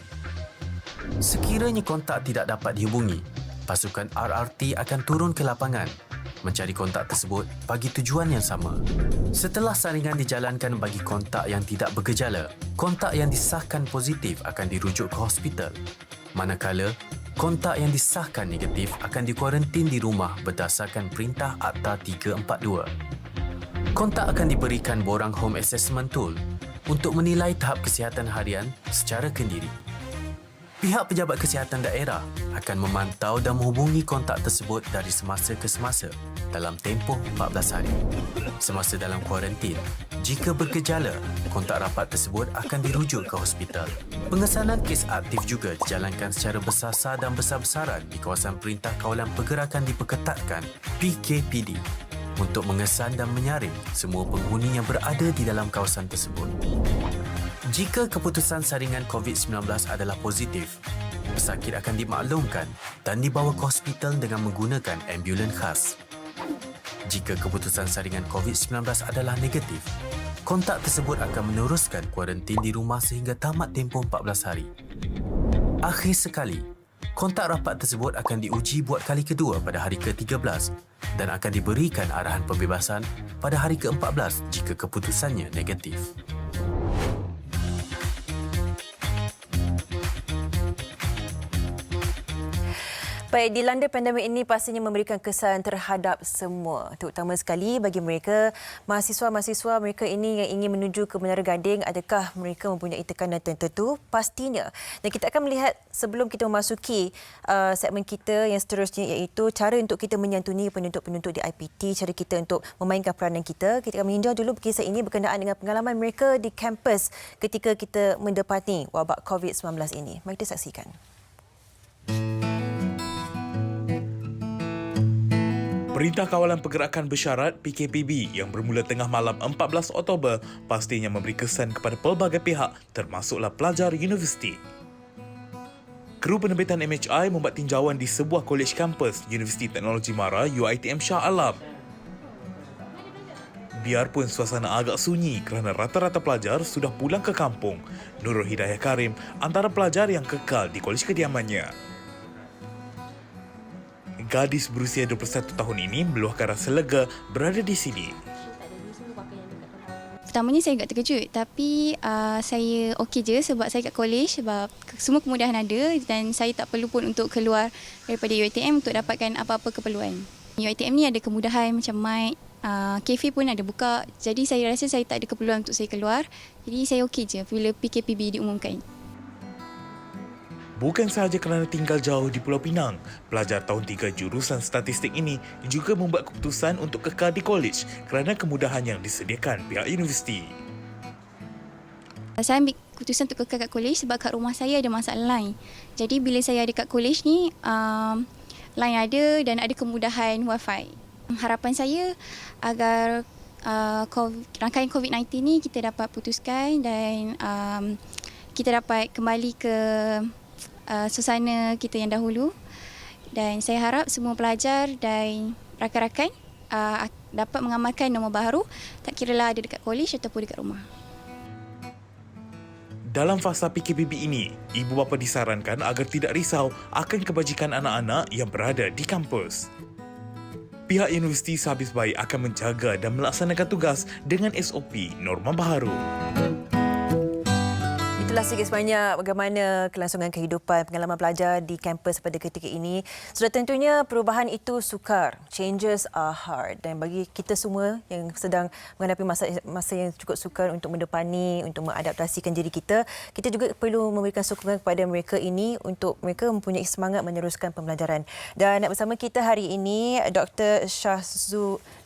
Sekiranya kontak tidak dapat dihubungi, pasukan RRT akan turun ke lapangan mencari kontak tersebut bagi tujuan yang sama. Setelah saringan dijalankan bagi kontak yang tidak bergejala, kontak yang disahkan positif akan dirujuk ke hospital. Manakala, kontak yang disahkan negatif akan dikuarantin di rumah berdasarkan Perintah Akta 342. Kontak akan diberikan borang Home Assessment Tool untuk menilai tahap kesihatan harian secara kendiri. Pihak Pejabat Kesihatan Daerah akan memantau dan menghubungi kontak tersebut dari semasa ke semasa dalam tempoh 14 hari. Semasa dalam kuarantin, jika bergejala, kontak rapat tersebut akan dirujuk ke hospital. Pengesanan kes aktif juga dijalankan secara bersasar dan besar-besaran di kawasan Perintah Kawalan Pergerakan Diperketatkan (PKPD) untuk mengesan dan menyaring semua penghuni yang berada di dalam kawasan tersebut. Jika keputusan saringan COVID-19 adalah positif, pesakit akan dimaklumkan dan dibawa ke hospital dengan menggunakan ambulan khas. Jika keputusan saringan COVID-19 adalah negatif, kontak tersebut akan meneruskan kuarantin di rumah sehingga tamat tempoh 14 hari. Akhir sekali, kontak rapat tersebut akan diuji buat kali kedua pada hari ke-13 dan akan diberikan arahan pembebasan pada hari ke-14 jika keputusannya negatif. Baik, dilanda pandemik ini pastinya memberikan kesan terhadap semua, terutama sekali bagi mereka mahasiswa-mahasiswa mereka ini yang ingin menuju ke Menara Gading. Adakah mereka mempunyai tekanan tertentu? Pastinya. Dan kita akan melihat sebelum kita memasuki segmen kita yang seterusnya, iaitu cara untuk kita menyantuni penuntut-penuntut di IPT, cara kita untuk memainkan peranan kita. Kita akan meninjau dulu kisah ini berkenaan dengan pengalaman mereka di kampus ketika kita mendapati wabak COVID-19 ini. Mari kita saksikan. Perintah Kawalan Pergerakan Bersyarat PKPB yang bermula tengah malam 14 Oktober pastinya memberi kesan kepada pelbagai pihak termasuklah pelajar universiti. Kru penerbitan MHI membuat tinjauan di sebuah kolej kampus Universiti Teknologi Mara UiTM Shah Alam. Biarpun suasana agak sunyi kerana rata-rata pelajar sudah pulang ke kampung, Nurul Hidayah Karim antara pelajar yang kekal di kolej kediamannya. Gadis berusia 21 tahun ini meluahkan rasa lega berada di sini. Pertamanya saya agak terkejut, tapi saya okey je sebab saya kat kolej, sebab semua kemudahan ada dan saya tak perlu pun untuk keluar daripada UiTM untuk dapatkan apa-apa keperluan. UiTM ni ada kemudahan macam mic, kafe pun ada buka. Jadi saya rasa saya tak ada keperluan untuk saya keluar. Jadi saya okey je bila PKPB diumumkan. Bukan sahaja kerana tinggal jauh di Pulau Pinang, pelajar tahun 3 jurusan statistik ini juga membuat keputusan untuk kekal di kolej kerana kemudahan yang disediakan pihak universiti. Saya ambil keputusan untuk kekal kat kolej sebab kat rumah saya ada masalah line. Jadi bila saya ada kat kolej ni, line ada dan ada kemudahan wifi. Harapan saya agar rangkaian COVID-19 ni kita dapat putuskan dan kita dapat kembali ke suasana kita yang dahulu. Dan saya harap semua pelajar dan rakan-rakan dapat mengamalkan norma baru, tak kiralah ada dekat kolej ataupun dekat rumah. Dalam fasa PKPB ini, ibu bapa disarankan agar tidak risau akan kebajikan anak-anak yang berada di kampus. Pihak universiti sehabis baik akan menjaga dan melaksanakan tugas dengan SOP norma baharu. Itulah sikit sebanyak bagaimana kelangsungan kehidupan pengalaman pelajar di kampus pada ketika ini. Sudah tentunya perubahan itu sukar. Changes are hard. Dan bagi kita semua yang sedang menghadapi masa yang cukup sukar untuk mendepani, untuk mengadaptasikan diri kita, kita juga perlu memberikan sokongan kepada mereka ini untuk mereka mempunyai semangat meneruskan pembelajaran. Dan bersama kita hari ini Dr.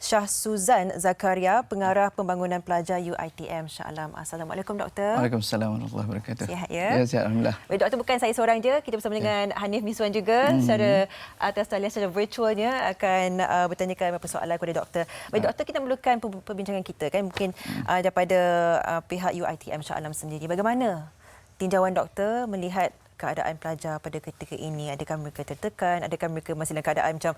Syahsuzan Zakaria, Pengarah Pembangunan Pelajar UiTM Shah Alam. Assalamualaikum Doktor. Waalaikumsalam warahmatullahi wabarakatuh. Sihat ya? Ya, sihat alhamdulillah. Baik Doktor, bukan saya seorang je, kita bersama dengan Hanif Miswan juga secara atas talian secara virtualnya akan bertanyakan beberapa soalan kepada Doktor. Baik Doktor, kita memerlukan perbincangan kita kan mungkin daripada pihak UiTM Shah Alam sendiri. Bagaimana tinjauan Doktor melihat keadaan pelajar pada ketika ini? Adakah mereka tertekan? Adakah mereka masih dalam keadaan macam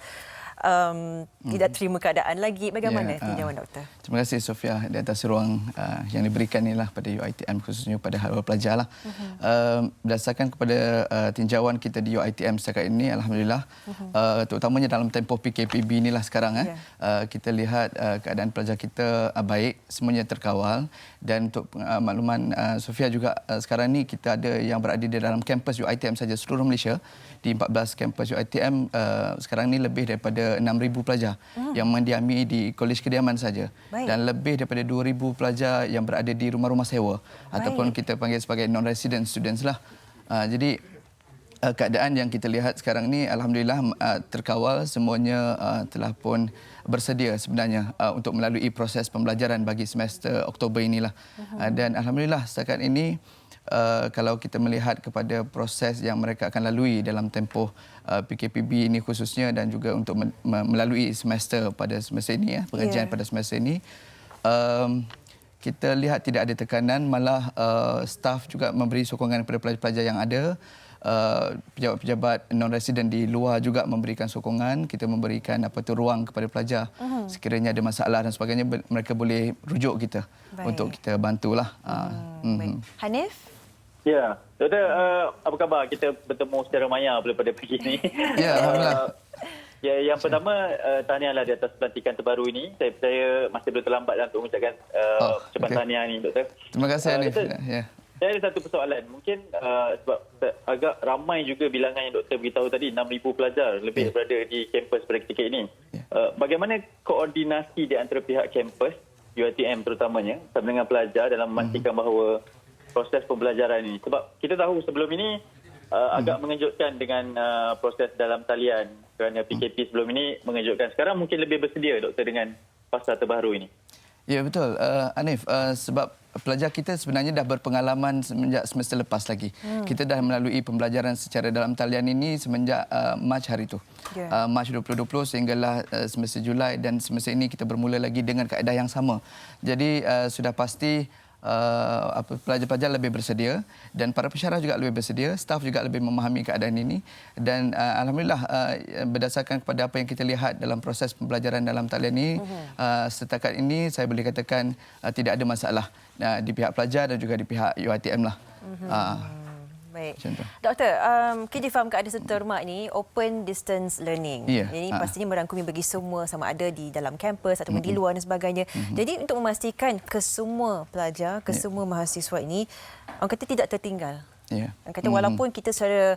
tidak terima keadaan lagi? Bagaimana tinjauan Doktor? Terima kasih Sofia di atas ruang yang diberikan inilah pada UiTM khususnya pada hal pelajar lah. Berdasarkan kepada tinjauan kita di UiTM setakat ini, alhamdulillah, terutamanya dalam tempoh PKPB inilah sekarang kita lihat keadaan pelajar kita baik, semuanya terkawal. Dan untuk makluman Sofia juga, sekarang ni kita ada yang berada di dalam kampus UiTM saja seluruh Malaysia. Di 14 kampus UiTM sekarang ni lebih daripada 6,000 pelajar yang mendiami di kolej kediaman saja. Dan lebih daripada 2,000 pelajar yang berada di rumah-rumah sewa ataupun kita panggil sebagai non-resident students lah. Jadi keadaan yang kita lihat sekarang ni alhamdulillah terkawal, semuanya telah pun bersedia sebenarnya untuk melalui proses pembelajaran bagi semester Oktober inilah. Dan alhamdulillah setakat ini kalau kita melihat kepada proses yang mereka akan lalui dalam tempoh PKPB ini khususnya dan juga untuk melalui semester pada semester ini, pengajian pada semester ini, kita lihat tidak ada tekanan, malah staf juga memberi sokongan kepada pelajar-pelajar yang ada. Pejabat-pejabat non-resident di luar juga memberikan sokongan. Kita memberikan ruang kepada pelajar. Sekiranya ada masalah dan sebagainya, mereka boleh rujuk kita untuk kita bantulah. Hanif? Ya, Doktor, apa khabar? Kita bertemu secara maya pada pagi ini. Ya, alhamdulillah. Ya, yang pertama, tahniahlah di atas pelantikan terbaru ini. Saya percaya masih belum terlambat untuk mengucapkan ucapan tahniah ini, Doktor. Terima kasih, Hanif. Saya ada satu persoalan. Mungkin sebab agak ramai juga bilangan yang Doktor beritahu tadi, 6,000 pelajar lebih berada di kampus pada ketika ini. Bagaimana koordinasi di antara pihak kampus, UiTM terutamanya, bersama dengan pelajar dalam memastikan bahawa proses pembelajaran ini? Sebab kita tahu sebelum ini agak mengejutkan dengan proses dalam talian kerana PKP sebelum ini mengejutkan. Sekarang mungkin lebih bersedia, Doktor, dengan fasa terbaru ini. Ya, betul. Hanif, sebab pelajar kita sebenarnya dah berpengalaman semenjak semester lepas lagi. Kita dah melalui pembelajaran secara dalam talian ini semenjak Mac hari itu. Mac 2020 sehinggalah semester Julai, dan semester ini kita bermula lagi dengan kaedah yang sama. Jadi sudah pasti pelajar-pelajar lebih bersedia dan para pensyarah juga lebih bersedia, staf juga lebih memahami keadaan ini, dan alhamdulillah berdasarkan kepada apa yang kita lihat dalam proses pembelajaran dalam talian ini, setakat ini saya boleh katakan tidak ada masalah di pihak pelajar dan juga di pihak UiTM lah. Baik. Doktor, kita difahamkan ada satu terma ni open distance learning. Jadi pastinya merangkumi bagi semua, sama ada di dalam kampus ataupun di luar dan sebagainya. Jadi untuk memastikan kesemua pelajar, kesemua mahasiswa ini orang kata tidak tertinggal. Ya. Kata walaupun kita secara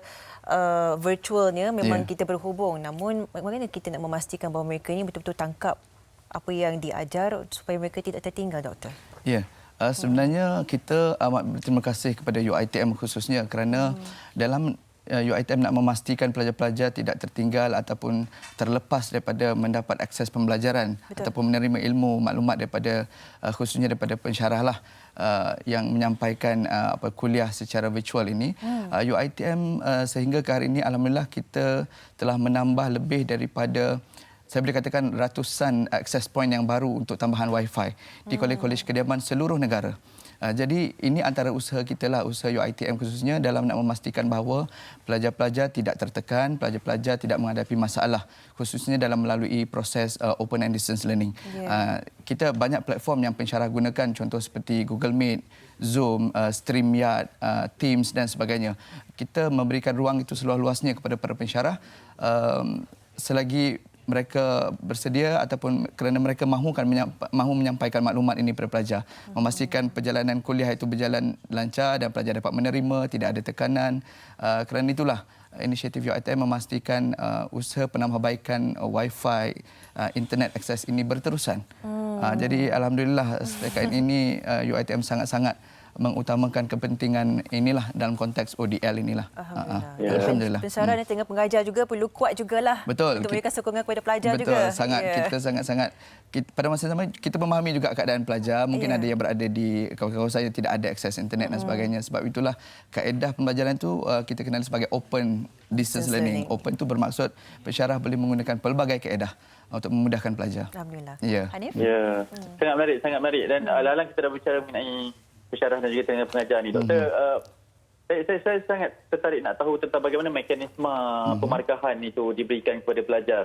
virtualnya memang Ya. kita berhubung, namun bagaimana kita nak memastikan bahawa mereka ini betul-betul tangkap apa yang diajar supaya mereka tidak tertinggal, Doktor? Ya. Sebenarnya kita amat berterima kasih kepada UiTM khususnya kerana dalam UiTM nak memastikan pelajar-pelajar tidak tertinggal ataupun terlepas daripada mendapat akses pembelajaran. Betul. Ataupun menerima ilmu, maklumat daripada khususnya daripada pensyarah lah yang menyampaikan kuliah secara virtual ini. UiTM sehingga ke hari ini alhamdulillah kita telah menambah lebih daripada, saya boleh katakan, ratusan access point yang baru untuk tambahan Wi-Fi di kolej-kolej kediaman seluruh negara. Jadi ini antara usaha kita lah, usaha UiTM khususnya dalam nak memastikan bahawa pelajar-pelajar tidak tertekan, pelajar-pelajar tidak menghadapi masalah khususnya dalam melalui proses open and distance learning. Kita banyak platform yang pensyarah gunakan, contoh seperti Google Meet, Zoom, StreamYard, Teams dan sebagainya. Kita memberikan ruang itu seluas-luasnya kepada para pensyarah selagi mereka bersedia ataupun kerana mereka mahu menyampaikan maklumat ini kepada pelajar, memastikan perjalanan kuliah itu berjalan lancar dan pelajar dapat menerima, tidak ada tekanan. Kerana itulah inisiatif UiTM memastikan usaha penambahbaikan Wi-Fi, internet akses ini berterusan. Jadi alhamdulillah setakat ini UiTM sangat-sangat mengutamakan kepentingan inilah dalam konteks ODL inilah. Alhamdulillah. Pensyarah dan tengah pengajar juga perlu kuat jugalah. Betul. Untuk memberikan sokongan kepada pelajar betul, juga. Betul, sangat. Kita sangat-sangat, pada masa yang sama kita memahami juga keadaan pelajar. Mungkin ada yang berada di kawasan yang tidak ada akses internet dan sebagainya. Sebab itulah kaedah pembelajaran itu kita kenal sebagai open distance learning. Open itu bermaksud pensyarah boleh menggunakan pelbagai kaedah untuk memudahkan pelajar. Alhamdulillah. Ya. Hanif? Ya, sangat menarik, sangat menarik. Dan alang-alang kita dah berbicara mengenai pensyarah dan juga tenaga pengajar ni. Doktor, saya sangat tertarik nak tahu tentang bagaimana mekanisme pemarkahan itu diberikan kepada pelajar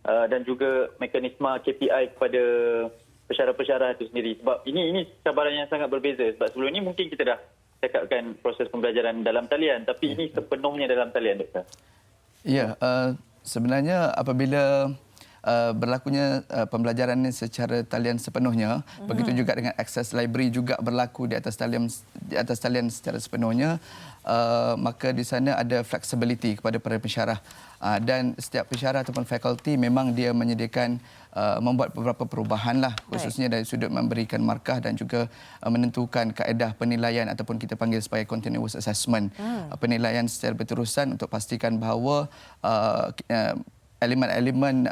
dan juga mekanisme KPI kepada pensyarah-pensyarah itu sendiri. Sebab ini cabaran yang sangat berbeza. Sebab sebelum ini mungkin kita dah cakapkan proses pembelajaran dalam talian, tapi ini sepenuhnya dalam talian, Doktor. Ya, sebenarnya apabila berlakunya pembelajaran ini secara talian sepenuhnya, begitu juga dengan akses library juga berlaku di atas talian secara sepenuhnya, maka di sana ada flexibility kepada para pensyarah. Dan setiap pensyarah ataupun fakulti memang dia menyediakan membuat beberapa perubahan lah, khususnya dari sudut memberikan markah dan juga menentukan kaedah penilaian ataupun kita panggil sebagai continuous assessment. Penilaian secara berterusan untuk pastikan bahawa elemen-elemen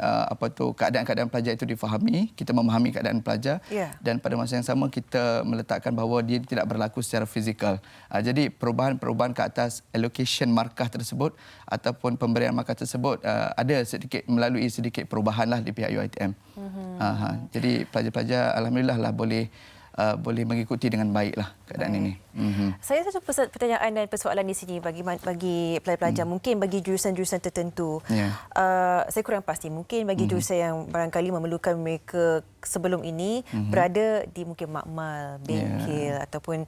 keadaan-keadaan pelajar itu difahami, kita memahami keadaan pelajar dan pada masa yang sama kita meletakkan bahawa dia tidak berlaku secara fizikal. Jadi perubahan-perubahan ke atas allocation markah tersebut ataupun pemberian markah tersebut ada melalui sedikit perubahan lah di pihak UiTM. Jadi pelajar-pelajar alhamdulillah lah boleh mengikuti dengan baiklah keadaan ini. Saya satu pertanyaan dan persoalan di sini bagi pelajar-pelajar, mungkin bagi jurusan-jurusan tertentu. Saya kurang pasti, mungkin bagi jurusan yang barangkali memerlukan mereka sebelum ini berada di mungkin makmal, bengkel ataupun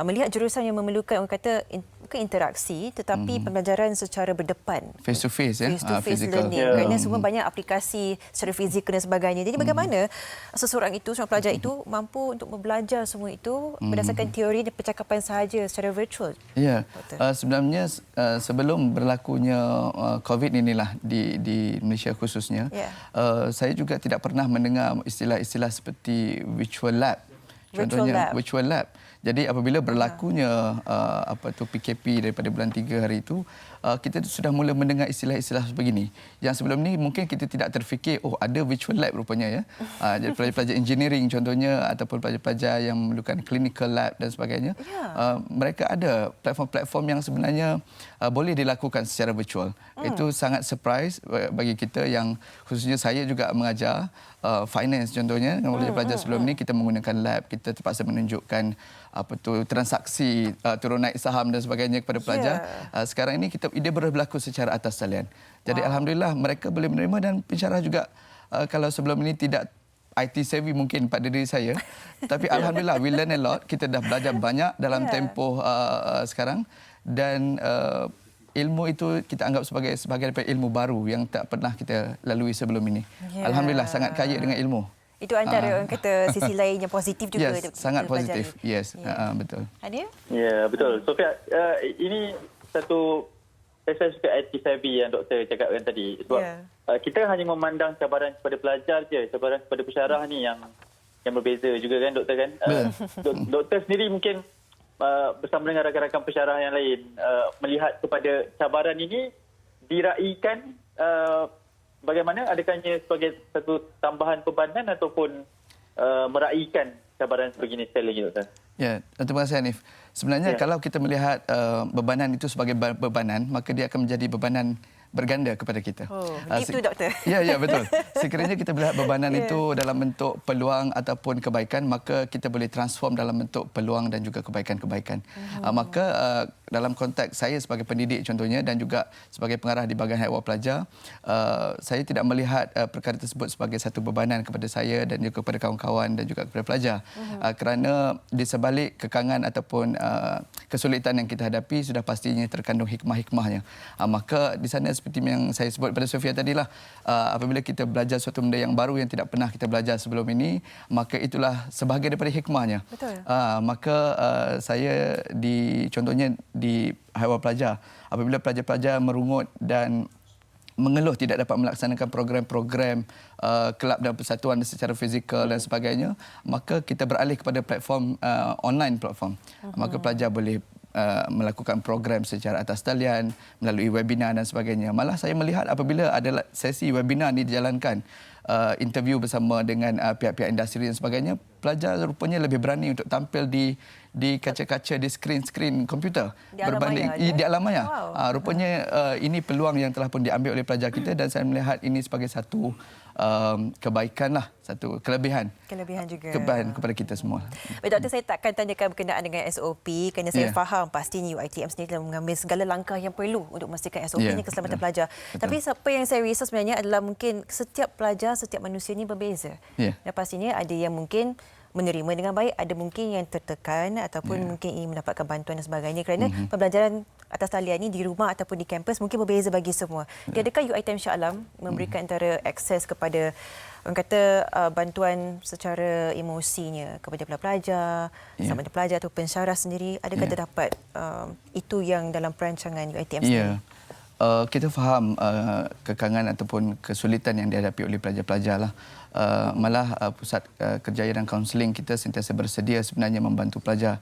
melihat jurusan yang memerlukan orang kata bukan interaksi tetapi pembelajaran secara berdepan. Face to face ya. Face to face learning. Kerana semua banyak aplikasi secara fizikal dan sebagainya. Jadi bagaimana seorang pelajar itu mampu untuk belajar semua itu berdasarkan teori dan percakapan sahaja secara virtual? Ya, sebenarnya sebelum berlakunya COVID inilah di Malaysia khususnya, saya juga tidak pernah mendengar istilah-istilah seperti virtual lab. Contohnya virtual lab. Jadi apabila berlakunya PKP daripada bulan 3 hari itu, kita sudah mula mendengar istilah-istilah sebegini. Yang sebelum ni mungkin kita tidak terfikir, ada virtual lab rupanya ya. Jadi pelajar-pelajar engineering contohnya ataupun pelajar-pelajar yang memerlukan clinical lab dan sebagainya, mereka ada platform-platform yang sebenarnya boleh dilakukan secara virtual. Itu sangat surprise bagi kita yang khususnya saya juga mengajar finance contohnya. Dengan pelajar-pelajar sebelum ni kita menggunakan lab, kita terpaksa menunjukkan transaksi turun naik saham dan sebagainya kepada pelajar. Sekarang ini dia berlaku secara atas talian. Jadi alhamdulillah mereka boleh menerima dan pensyarah juga kalau sebelum ini tidak IT savvy mungkin pada diri saya, tapi alhamdulillah we learn a lot. Kita dah belajar banyak dalam tempoh sekarang dan ilmu itu kita anggap sebagai ilmu baru yang tak pernah kita lalui sebelum ini. Alhamdulillah sangat kaya dengan ilmu. Itu antara orang kata sisi lain yang positif juga. Yes, sangat positif. pelajari. Yes, betul. Hanif? Ya, betul. Sofia, ini satu saya suka IT savvy yang doktor cakapkan tadi. Sebab kita hanya memandang cabaran kepada pelajar je, cabaran kepada pensyarah ni yang berbeza juga kan doktor kan. Doktor sendiri mungkin bersama dengan rakan-rakan pensyarah yang lain melihat kepada cabaran ini diraikan bagaimana, adakahnya sebagai satu tambahan bebanan ataupun meraikan cabaran sebegini sekali lagi doktor? Ya, terima kasih Hanif. Sebenarnya kalau kita melihat bebanan itu sebagai bebanan, maka dia akan menjadi bebanan berganda kepada kita. Oh, deep tu doktor. Ya, betul. Sekiranya kita melihat bebanan itu dalam bentuk peluang ataupun kebaikan, maka kita boleh transform dalam bentuk peluang dan juga kebaikan-kebaikan. Maka dalam konteks saya sebagai pendidik contohnya dan juga sebagai pengarah di bahagian Haiwan Pelajar, saya tidak melihat perkara tersebut sebagai satu bebanan kepada saya dan juga kepada kawan-kawan dan juga kepada pelajar. Kerana di sebalik kekangan ataupun kesulitan yang kita hadapi sudah pastinya terkandung hikmah-hikmahnya. Maka di sana seperti yang saya sebut pada Sofia tadilah, apabila kita belajar suatu benda yang baru yang tidak pernah kita belajar sebelum ini, maka itulah sebahagian daripada hikmahnya. Betul. Maka saya contohnya di Haiwan Pelajar, apabila pelajar-pelajar merungut dan mengeluh tidak dapat melaksanakan program-program kelab dan persatuan secara fizikal dan sebagainya, maka kita beralih kepada platform online platform. Maka pelajar boleh melakukan program secara atas talian melalui webinar dan sebagainya. Malah saya melihat apabila ada sesi webinar ini dijalankan, interview bersama dengan pihak-pihak industri dan sebagainya, pelajar rupanya lebih berani untuk tampil di kaca-kaca, di skrin-skrin komputer berbanding di alam maya. Rupanya ini peluang yang telah pun diambil oleh pelajar kita dan saya melihat ini sebagai satu kebaikan lah, satu kelebihan juga kepada kita semua. Doktor, saya takkan tanyakan berkenaan dengan SOP kerana saya faham pastinya UiTM sendiri telah mengambil segala langkah yang perlu untuk memastikan SOP-nya keselamatan pelajar. Tapi apa yang saya risau sebenarnya adalah mungkin setiap pelajar, setiap manusia ini berbeza. Dan pastinya ada yang mungkin menerima dengan baik, ada mungkin yang tertekan ataupun mungkin ingin mendapatkan bantuan dan sebagainya kerana pembelajaran atas talian ini di rumah ataupun di kampus mungkin berbeza bagi semua. Adakah UiTM Shah Alam memberikan antara akses kepada orang kata bantuan secara emosinya kepada pelajar, sama ada pelajar atau pensyarah sendiri? Adakah terdapat itu yang dalam perancangan UiTM sendiri? Kita faham kekangan ataupun kesulitan yang dihadapi oleh pelajar-pelajar lah. Malah pusat kerjaya dan kaunseling kita sentiasa bersedia sebenarnya membantu pelajar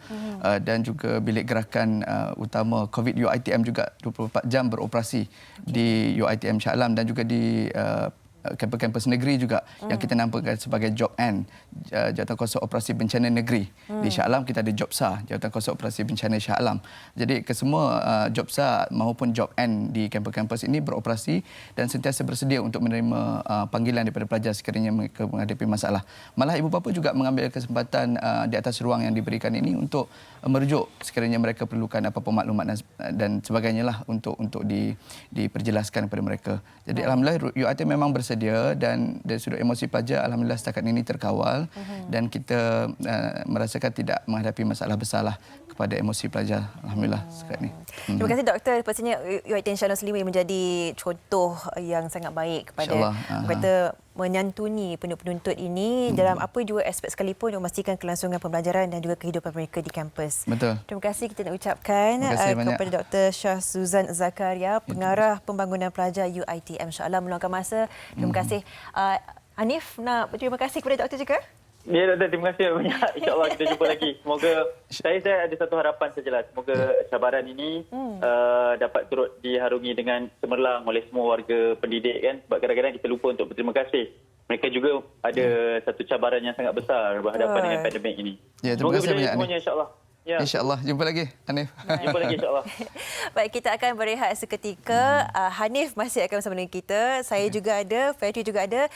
dan juga bilik gerakan utama COVID UiTM juga 24 jam beroperasi di UiTM Shah Alam dan juga di kampus-kampus negeri juga yang kita namakan sebagai JOBN, Jawatankuasa Operasi Bencana Negeri. Di Shah Alam kita ada JOBSA, Jawatankuasa Operasi Bencana Shah Alam. Jadi kesemua JOBSA maupun JOBN di kampus-kampus ini beroperasi dan sentiasa bersedia untuk menerima panggilan daripada pelajar sekiranya mereka menghadapi masalah. Malah ibu bapa juga mengambil kesempatan di atas ruang yang diberikan ini untuk merujuk sekiranya mereka perlukan apa-apa maklumat dan sebagainya lah untuk diperjelaskan kepada mereka. Jadi alhamdulillah UiTM memang bersedia dan dari sudut emosi pelajar alhamdulillah setakat ini terkawal dan kita merasakan tidak menghadapi masalah besar lah kepada emosi pelajar alhamdulillah setakat ini. Terima kasih doktor. Pastinya UiTM Shah Alam sendiri menjadi contoh yang sangat baik kepada kata menyantuni penuntut ini dalam apa jua aspek sekalipun untuk memastikan kelangsungan pembelajaran dan juga kehidupan mereka di kampus. Betul. Terima kasih kita nak ucapkan kepada Dr. Shah Suzan Zakaria, pengarah pembangunan pelajar UiTM Shah Alam meluangkan masa. Terima kasih. Hanif nak berterima kasih kepada doktor juga. Ya doktor, terima kasih banyak. InsyaAllah kita jumpa lagi. Semoga saya ada satu harapan sajalah. Semoga cabaran ini dapat turut diharungi dengan cemerlang oleh semua warga pendidik kan. Sebab kadang-kadang kita lupa untuk berterima kasih. Mereka juga ada satu cabaran yang sangat besar berhadapan dengan pandemik ini. Ya, terima kasih banyak semuanya insyaAllah. Ya. InsyaAllah. Jumpa lagi Hanif. Jumpa lagi insyaAllah. Baik, kita akan berehat seketika. Hanif masih akan bersama dengan kita. Saya juga ada, Fetri juga ada.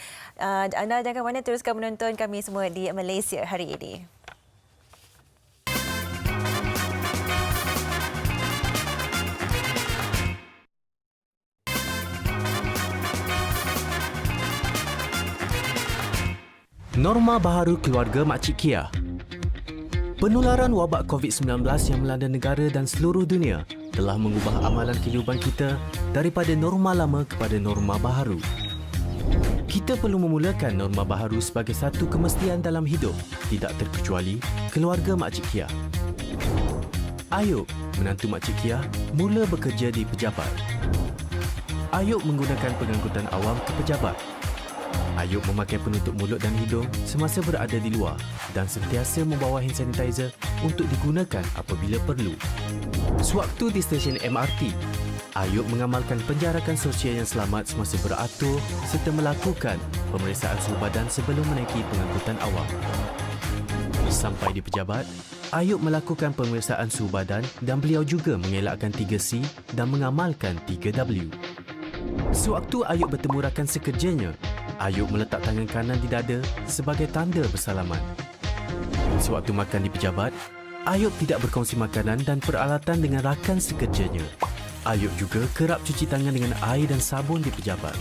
Anda jangan mana, teruskan menonton kami semua di Malaysia hari ini. Norma baharu keluarga Makcik Kia. Penularan wabak COVID-19 yang melanda negara dan seluruh dunia telah mengubah amalan kehidupan kita daripada norma lama kepada norma baharu. Kita perlu memulakan norma baharu sebagai satu kemestian dalam hidup, tidak terkecuali keluarga Makcik Kia. Ayub, menantu Makcik Kia, mula bekerja di pejabat. Ayub menggunakan pengangkutan awam ke pejabat. Ayub memakai penutup mulut dan hidung semasa berada di luar dan sentiasa membawa hand sanitizer untuk digunakan apabila perlu. Sewaktu di stesen MRT, Ayub mengamalkan penjarakan sosial yang selamat semasa beratur serta melakukan pemeriksaan suhu badan sebelum menaiki pengangkutan awam. Sampai di pejabat, Ayub melakukan pemeriksaan suhu badan dan beliau juga mengelakkan 3C dan mengamalkan 3W. Sewaktu Ayub bertemu rakan sekerjanya, Ayub meletak tangan kanan di dada sebagai tanda bersalaman. Sewaktu makan di pejabat, Ayub tidak berkongsi makanan dan peralatan dengan rakan sekerjanya. Ayub juga kerap cuci tangan dengan air dan sabun di pejabat.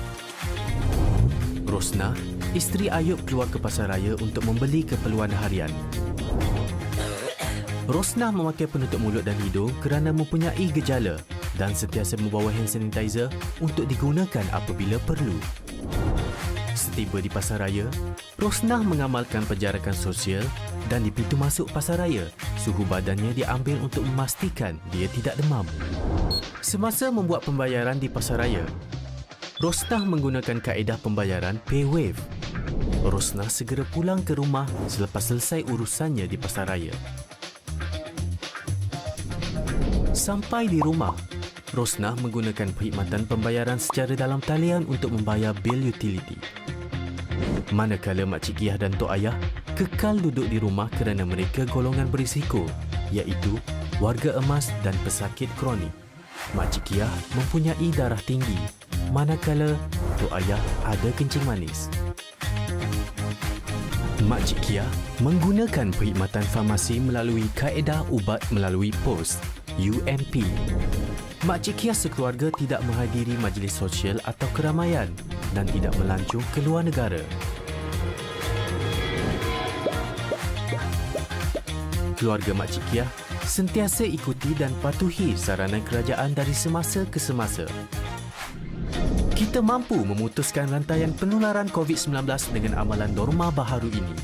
Rosnah, isteri Ayub keluar ke pasaraya untuk membeli keperluan harian. Rosnah memakai penutup mulut dan hidung kerana mempunyai gejala dan sentiasa membawa hand sanitizer untuk digunakan apabila perlu. Setiba di pasaraya, Rosnah mengamalkan penjarakan sosial dan di pintu masuk pasaraya, suhu badannya diambil untuk memastikan dia tidak demam. Semasa membuat pembayaran di pasaraya, Rosnah menggunakan kaedah pembayaran PayWave. Rosnah segera pulang ke rumah selepas selesai urusannya di pasaraya. Sampai di rumah, Rosnah menggunakan perkhidmatan pembayaran secara dalam talian untuk membayar bil utiliti. Manakala Makcik Kia dan Tok Ayah kekal duduk di rumah kerana mereka golongan berisiko, iaitu warga emas dan pesakit kronik. Makcik Kia mempunyai darah tinggi, manakala Tok Ayah ada kencing manis. Makcik Kia menggunakan perkhidmatan farmasi melalui kaedah ubat melalui pos, UMP. Makcik Kia sekeluarga tidak menghadiri majlis sosial atau keramaian dan tidak melancong ke luar negara. Keluarga Makcik Kia sentiasa ikuti dan patuhi saranan kerajaan dari semasa ke semasa. Kita mampu memutuskan rantaian penularan COVID-19 dengan amalan norma baharu ini.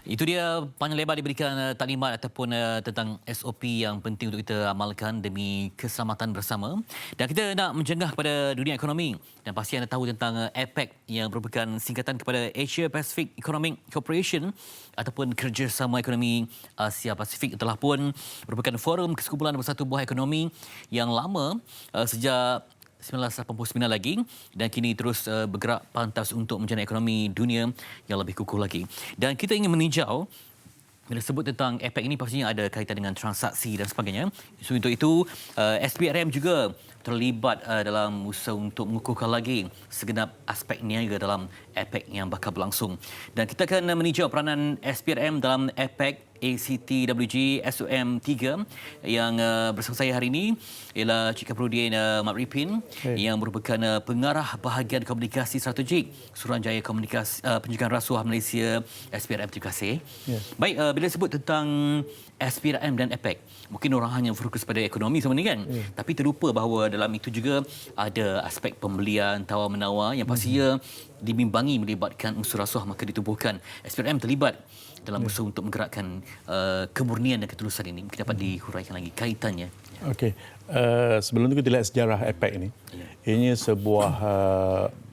Itu dia panjang lebar diberikan taklimat ataupun tentang SOP yang penting untuk kita amalkan demi keselamatan bersama. Dan kita nak menjengah kepada dunia ekonomi. Dan pasti anda tahu tentang APEC yang merupakan singkatan kepada Asia Pacific Economic Cooperation ataupun Kerjasama Ekonomi Asia Pasifik, telah pun merupakan forum kesekumpulan bersatu buah ekonomi yang lama sejak 1989 lagi dan kini terus bergerak pantas untuk menjana ekonomi dunia yang lebih kukuh lagi. Dan kita ingin meninjau bila sebut tentang APEC ini pastinya ada kaitan dengan transaksi dan sebagainya. So, untuk itu SPRM juga terlibat dalam usaha untuk mengukuhkan lagi segenap aspek niaga dalam APEC yang bakal berlangsung. Dan kita akan meninjau peranan SPRM dalam APEC ACTWG SOM 3 yang bersama saya hari ini ialah Cik Kaprudin Mat Ripin yang merupakan pengarah bahagian komunikasi strategik Suruhanjaya Komunikasi Pencegahan Rasuah Malaysia SPRM. Terima kasih. Baik, bila sebut tentang SPRM dan APEC, mungkin orang hanya fokus pada ekonomi semua ni kan, tapi terlupa bahawa dalam itu juga ada aspek pembelian, tawar-menawar yang pastinya dibimbangi melibatkan unsur rasuah, maka ditubuhkan SPRM terlibat dalam usaha untuk menggerakkan kemurnian dan ketulusan ini. Mungkin dapat dihuraikan lagi kaitannya. Okey, sebelum itu kita lihat sejarah APEC ini. Ini sebuah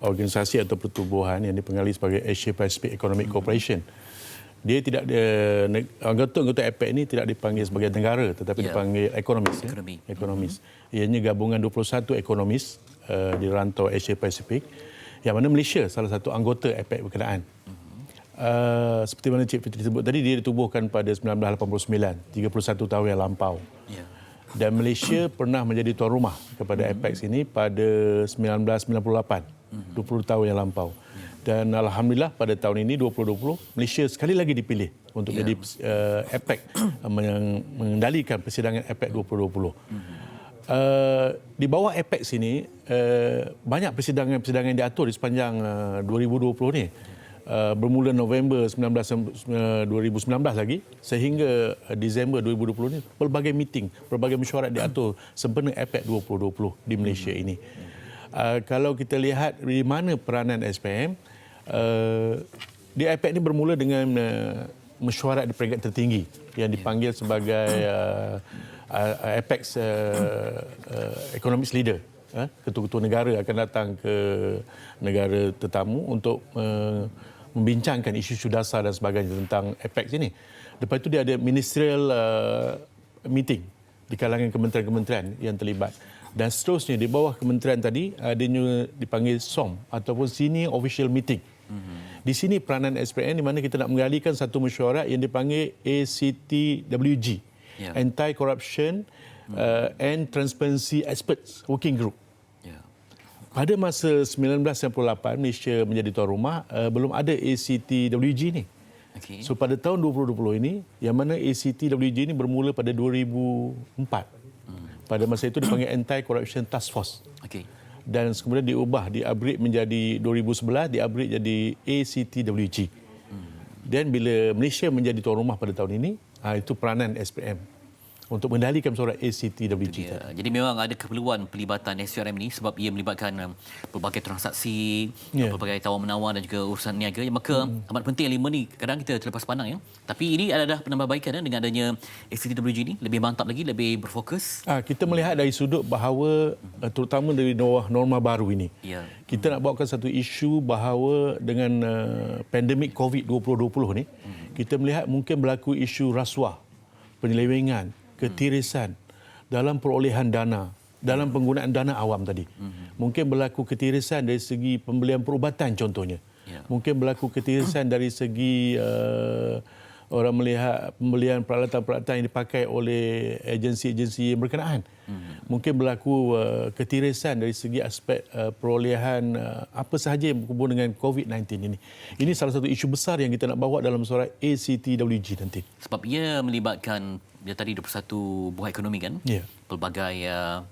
organisasi atau pertubuhan yang dipanggil sebagai Asia Pacific Economic Cooperation. Dia tidak anggota APEC ini tidak dipanggil sebagai negara tetapi dipanggil ekonomis. Ekonomis. Ianya gabungan 21 ekonomis di rantau Asia Pasifik, yang mana Malaysia salah satu anggota APEC berkenaan. Seperti mana Cik Fitri sebut tadi, dia ditubuhkan pada 1989, 31 tahun yang lampau. Dan Malaysia pernah menjadi tuan rumah kepada APEC ini pada 1998, 20 tahun yang lampau. Dan alhamdulillah pada tahun ini 2020 Malaysia sekali lagi dipilih untuk jadi APEC mengendalikan persidangan APEC 2020. Di bawah APEC sini banyak persidangan-persidangan yang diatur di sepanjang 2020 ni. bermula November 2019 lagi sehingga Disember 2020 ni pelbagai meeting, pelbagai mesyuarat diatur sempena APEC 2020 di Malaysia ini. Kalau kita lihat di mana peranan SPM, di APEC ini bermula dengan mesyuarat di peringkat tertinggi yang dipanggil sebagai APEC Economics Leader. Ketua-ketua negara akan datang ke negara tetamu untuk membincangkan isu-isu dasar dan sebagainya tentang APEC ini. Lepas itu dia ada ministerial meeting di kalangan kementerian-kementerian yang terlibat. Dan seterusnya di bawah kementerian tadi adanya dipanggil SOM ataupun Senior Official Meeting. Di sini peranan SPM di mana kita nak menggalikan satu mesyuarat yang dipanggil ACTWG, Anti-Corruption and Transparency Experts Working Group. Pada masa 1998 Malaysia menjadi tuan rumah, belum ada ACTWG ni. Okay. So pada tahun 2020 ini, yang mana ACTWG ini bermula pada 2004. Pada masa itu dipanggil Anti-Corruption Task Force. Okay. Dan kemudian diubah, di-upgrade menjadi 2011, di-upgrade jadi ACTWG. Dan bila Malaysia menjadi tuan rumah pada tahun ini, itu peranan SPM untuk mengendalikan mesyuarat ACTWG. Jadi memang ada keperluan pelibatan SPRM ini sebab ia melibatkan pelbagai transaksi, pelbagai tawar-menawar dan juga urusan niaga. Maka amat penting yang lima ni kadang kita terlepas pandang. Tapi ini adalah penambahbaikan dengan adanya ACTWG ini, lebih mantap lagi, lebih berfokus. Kita melihat dari sudut bahawa terutama dari norma baru ini. Kita nak bawakan satu isu bahawa dengan pandemik COVID 2020 ni, kita melihat mungkin berlaku isu rasuah, penyelewengan, ketirisan dalam perolehan dana, dalam penggunaan dana awam tadi. Mungkin berlaku ketirisan dari segi pembelian perubatan contohnya. Mungkin berlaku ketirisan dari segi orang melihat pembelian peralatan-peralatan yang dipakai oleh agensi-agensi yang berkenaan. Mungkin berlaku ketirisan dari segi aspek perolehan apa sahaja yang berhubung dengan COVID-19 ini. Ini salah satu isu besar yang kita nak bawa dalam mesyuarat ACTWG nanti. Sebab ia melibatkan dia tadi 21 buah ekonomi kan, pelbagai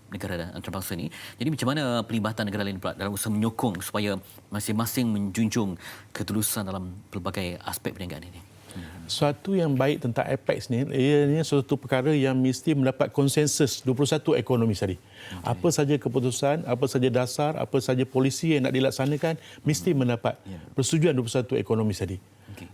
negara antarabangsa ni. Jadi macam mana pelibatan negara lain pula dalam usaha menyokong supaya masing-masing menjunjung ketulusan dalam pelbagai aspek perniagaan ini? Suatu yang baik tentang APEC ni, ianya suatu perkara yang mesti mendapat konsensus 21 ekonomi tadi. Apa saja keputusan, apa saja dasar, apa saja polisi yang nak dilaksanakan, mesti mendapat persetujuan 21 ekonomi tadi.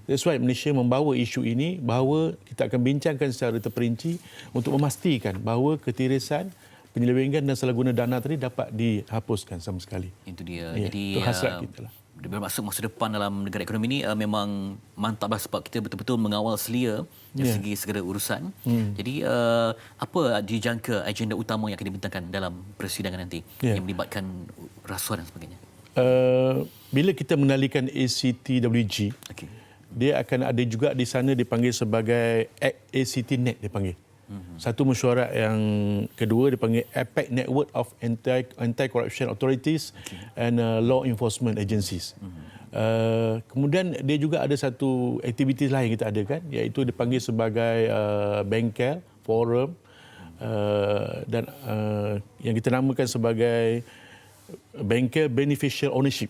That's why Malaysia membawa isu ini bahawa kita akan bincangkan secara terperinci untuk memastikan bahawa ketirisan, penyelewengan dan salah guna dana tadi dapat dihapuskan sama sekali. Itu dia. Jadi itu hasrat kita lah. Bermaksud masa depan dalam negara ekonomi ini memang mantaplah sebab kita betul-betul mengawal selia dari segi segala urusan. Jadi apa dijangka agenda utama yang akan dibentangkan dalam persidangan nanti yang melibatkan rasuah dan sebagainya? Bila kita mengendalikan ACTWG, dia akan ada juga di sana dipanggil sebagai ACTNet dipanggil. Satu mesyuarat yang kedua dipanggil APEC Network of Anti-Corruption Authorities and Law Enforcement Agencies. Kemudian dia juga ada satu aktiviti lain kita ada kan, iaitu dipanggil sebagai bengkel, forum dan yang kita namakan sebagai bengkel beneficial ownership.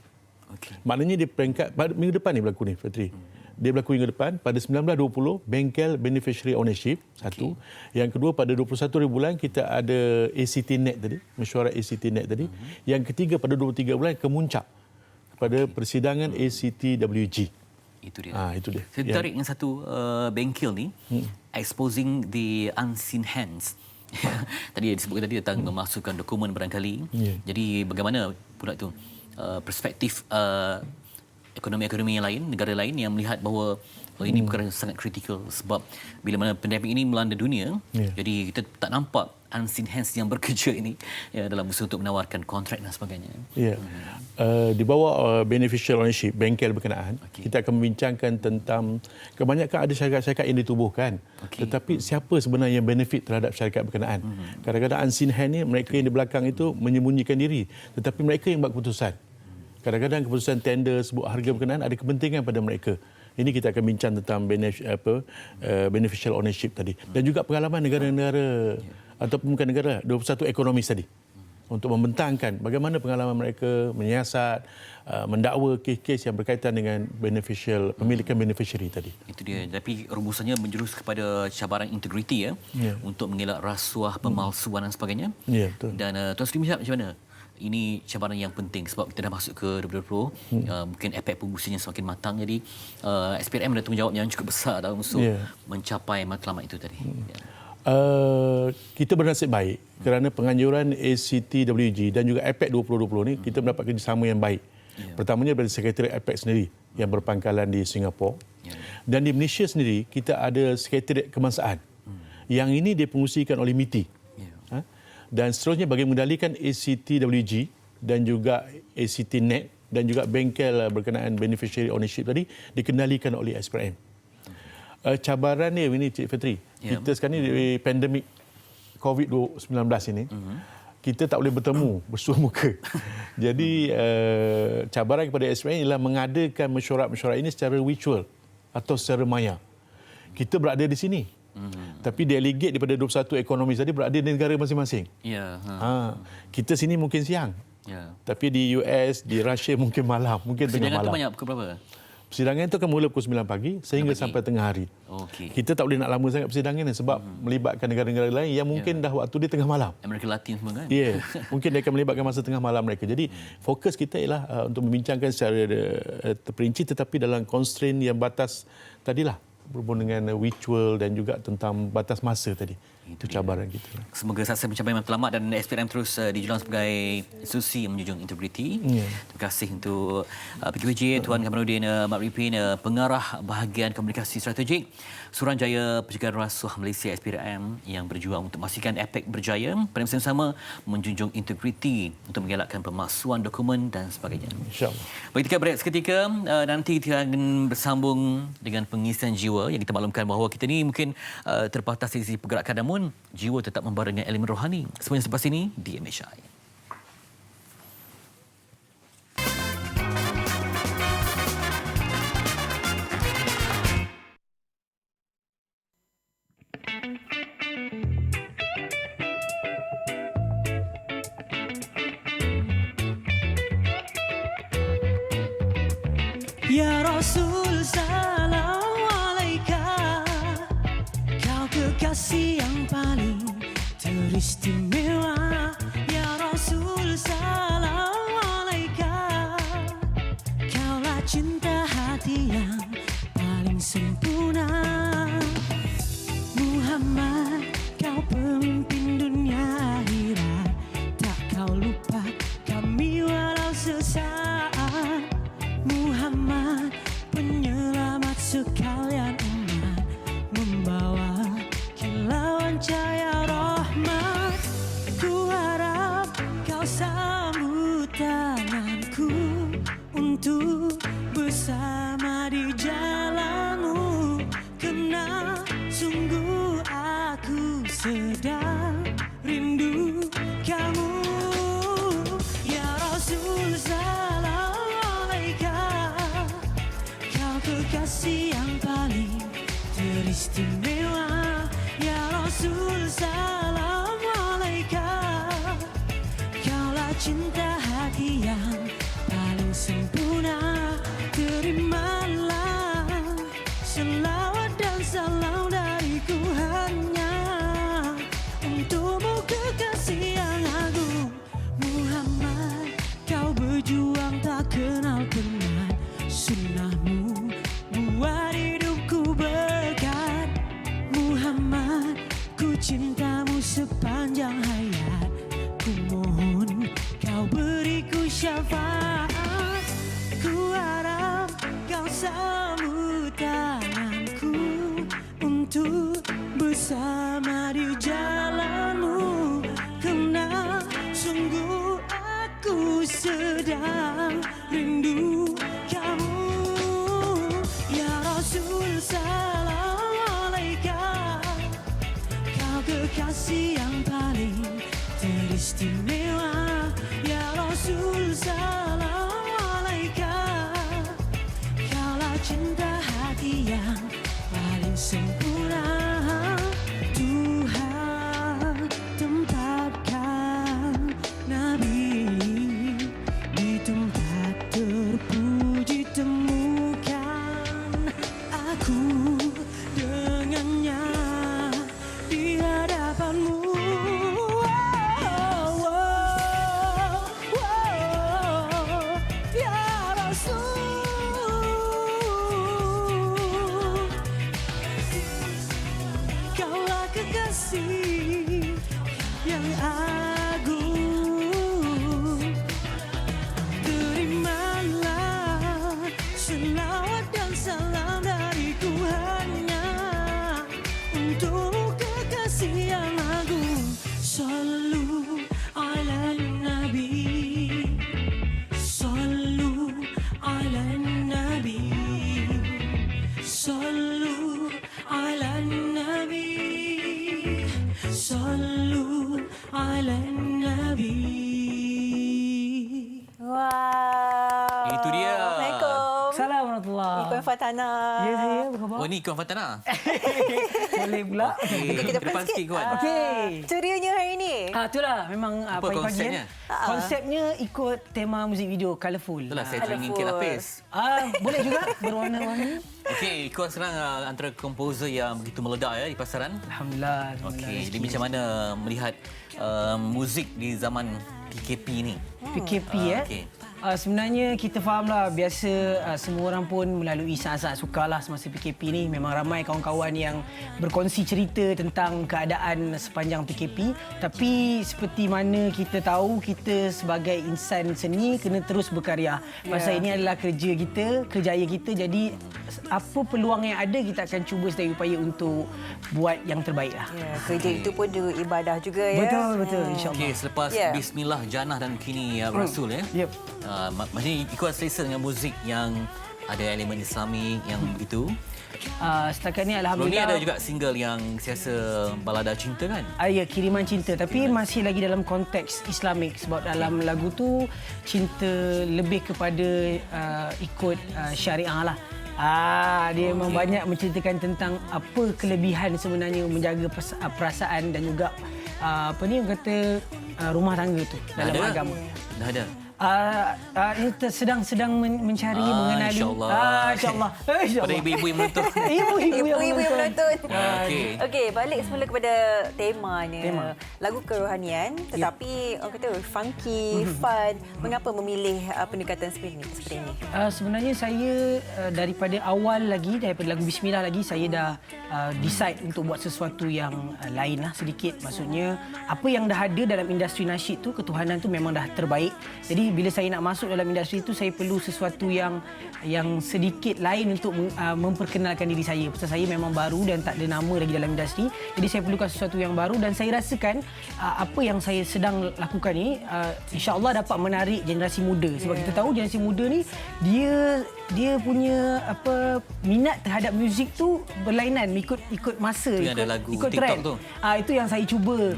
Maknanya di peringkat minggu depan ni berlaku ni, Fatri. Dia berlaku minggu depan pada 19-20 bengkel beneficiary ownership satu. Yang kedua pada 21 bulan kita ada ACTNet tadi, mesyuarat ACTNet tadi. Yang ketiga pada 23 bulan kemuncak pada persidangan ACTWG. Itu dia. Itu dia. Saya tertarik dengan satu bengkel ni, exposing the unseen hands. Tadi disebutkan tadi tentang memasukkan dokumen barangkali. Jadi bagaimana pula itu perspektif ekonomi-ekonomi yang lain, negara lain yang melihat bahawa ini perkara yang sangat kritikal sebab bila mana pandemik ini melanda dunia, jadi kita tak nampak unseen hands yang bekerja ini dalam usaha untuk menawarkan kontrak dan sebagainya. Di bawah beneficial ownership, bengkel berkenaan, kita akan membincangkan tentang kebanyakan ada syarikat-syarikat yang ditubuhkan. Tetapi siapa sebenarnya yang benefit terhadap syarikat berkenaan? Kadang-kadang unseen hand ni, mereka yang di belakang itu menyembunyikan diri. Tetapi mereka yang buat keputusan. Kadang-kadang keputusan tender sebut harga berkenaan ada kepentingan pada mereka. Ini kita akan bincang tentang beneficial ownership tadi. Dan juga pengalaman negara-negara ataupun bukan negara, 21 ekonomi tadi. untuk membentangkan bagaimana pengalaman mereka menyiasat, mendakwa kes-kes yang berkaitan dengan pemilikan beneficiary tadi. Itu dia. Tapi rumusannya menjurus kepada cabaran integriti untuk mengelak rasuah, pemalsuan dan sebagainya. Ya, betul. Dan Tuan Sri Mihab macam mana? Ini cabaran yang penting sebab kita dah masuk ke 2020. Mungkin efek pengusinya semakin matang. Jadi SPRM ada tanggungjawab yang cukup besar dalam untuk mencapai matlamat itu tadi. Kita bernasib baik kerana penganjuran ACTWG dan juga APEC 2020 ni kita mendapat kerjasama yang baik. Pertamanya daripada Sekretariat APEC sendiri yang berpangkalan di Singapura. Dan di Malaysia sendiri kita ada Sekretariat Kebangsaan. Yang ini dipengusikan oleh MITI. Dan seterusnya bagi mengendalikan ACTWG dan juga ACTNet dan juga bengkel berkenaan beneficiary ownership tadi dikendalikan oleh SPRM. Cabaran ni ini Cik Fitri. Kita sekarang ni di pandemik COVID-19 ini, kita tak boleh bertemu bersua muka. Jadi cabaran kepada SPRM ialah mengadakan mesyuarat-mesyuarat ini secara virtual atau secara maya. Kita berada di sini. Tapi delegate daripada 21 ekonomi tadi berada di negara masing-masing. Kita sini mungkin siang. Tapi di US, di Russia mungkin malam, mungkin tengah malam. Persidangan tu banyak pukul berapa? Persidangan itu akan mula pukul 9 pagi sehingga sampai tengah hari. Kita tak boleh nak lama sangat persidangan ni sebab melibatkan negara-negara lain yang mungkin dah waktu dia tengah malam. Amerika Latin semua kan? Ya, mungkin dia akan melibatkan masa tengah malam mereka. Jadi fokus kita ialah untuk membincangkan secara terperinci tetapi dalam constraint yang batas tadilah, berhubung dengan virtual dan juga tentang batas masa tadi. Itu cabaran kita. Semoga sukses mencapai matlamat dan SPRM terus dijulang sebagai institusi yang menjunjung integriti. Terima kasih untuk PKPJ, Tuan Kamaluddin Mat Ripin, pengarah bahagian komunikasi strategik Suruhanjaya Pencegahan Rasuah Malaysia SPRM yang berjuang untuk memastikan APEC berjaya pada masa yang sama menjunjung integriti untuk mengelakkan pemalsuan dokumen dan sebagainya. InsyaAllah. Baik, kita break seketika. Nanti kita akan bersambung dengan pengisian jiwa yang kita maklumkan bahawa kita ni mungkin terbatas dari sisi pergerakan, namun jiwa tetap membara dengan elemen rohani. Semuanya selepas ini di MHI. Ya Rasul salam alaika, kau kekasih yang paling teristimewa. Ya Rasul salam alaika, kaulah cinta hati yang paling sempurna. Muhammad, kau pemimpin dunia akhirat, tak kau lupa kami walau sesaat. Muhammad, penyelamat sekalian umat, membawa kilauan cahaya rahmat. Ku harap kau sambut tanganku untuk bersama di jalanmu, kerana sungguh aku sedang rindu kamu. Ya Rasul salam alaika, kau kekasih yang paling teristimewa. Ya Rasul salam alaika, kaulah cinta hati yang paling sempurna. Terimalah selawat dan salam dariku hanya untukmu kekasih yang agung. Muhammad, kau berjuang tak kenal penat, sunnahmu buat hidupku berkat. Muhammad, ku cintamu sepanjang hayat, ku mohon kau beriku syafaat. Ku harap kau sambut tanganku untuk bersama di jalanmu, kerana sungguh aku sedang rindu kamu. Ya Rasul salam alaika, kau kekasih yang paling teristimewa. Ya Rasul salam alaika, kaulah cinta hati yang paling sempurna. Tuhan tempatkan silent Nabi. Wow. Itu dia. Assalamualaikum. Assalamualaikum warahmatullahi. Ikuan Fatana. Ya, saya apa khabar? Oh, ni Ikuan Fatana. Boleh pula. Okey, Kita depan sikit Ikuan. Okey. Cerianya hari ini. Itulah memang Apa pagi-pagi konsepnya? Konsepnya ikut tema muzik video colourful. Itulah saya teringin Colourful. Lapis. Boleh juga berwarna-warni. Okey, Ikuan sekarang antara komposer yang begitu meledak di pasaran. Alhamdulillah. Okey, jadi macam mana melihat muzik di zaman PKP ni? PKP Okey. Sebenarnya kita fahamlah biasa semua orang pun melalui saat-saat sukarlah semasa PKP ni. Memang ramai kawan-kawan yang berkongsi cerita tentang keadaan sepanjang PKP. Tapi seperti mana kita tahu, kita sebagai insan seni kena terus berkarya. Pasal ini adalah kerja kita, kerjaya kita. Jadi apa peluang yang ada, kita akan cuba sedaya upaya untuk buat yang terbaik lah. Ya, kerja itu pun juga ibadah juga ya. Betul, insyaAllah. Okey, selepas Ya. Bismillah, Jannah dan kini Rasul Yep. Maksudnya Ikuan selesa dengan muzik yang ada elemen Islami yang begitu. Setakat ni Sebelum ni Alhamdulillah. ada juga single yang siasa balada cinta kan? Ya, kiriman cinta. Tapi masih lagi dalam konteks Islamik. Sebab dalam lagu tu cinta lebih kepada ikut syariah lah. Dia memang banyak menceritakan tentang apa kelebihan sebenarnya menjaga perasaan dan juga orang kata rumah tangga tu dalam ada? agama. Dah ada. Ini sedang mencari mengenali. InsyaAllah. InsyaAllah. Pada ibu-ibu yang menonton. Ibu-ibu yang menonton. Okey. Okey, balik semula kepada temanya. Tema. Lagu kerohanian tetapi orang kata funky, fun. Mengapa memilih pendekatan seperti ini? Sebenarnya saya daripada awal lagi, daripada lagu Bismillah lagi, saya dah decide untuk buat sesuatu yang lain lah sedikit. Maksudnya apa yang dah ada dalam industri nasyid tu, ketuhanan tu memang dah terbaik. Jadi bila saya nak masuk dalam industri itu, saya perlu sesuatu yang sedikit lain untuk memperkenalkan diri saya. Pasal saya memang baru dan tak ada nama lagi dalam industri. Jadi saya perlukan sesuatu yang baru dan saya rasakan apa yang saya sedang lakukan ni insya-Allah dapat menarik generasi muda. Sebab kita tahu generasi muda ni dia punya minat terhadap muzik tu berlainan ikut masa, Itu yang ada lagu ikut TikTok trend tu. Itu yang saya cuba.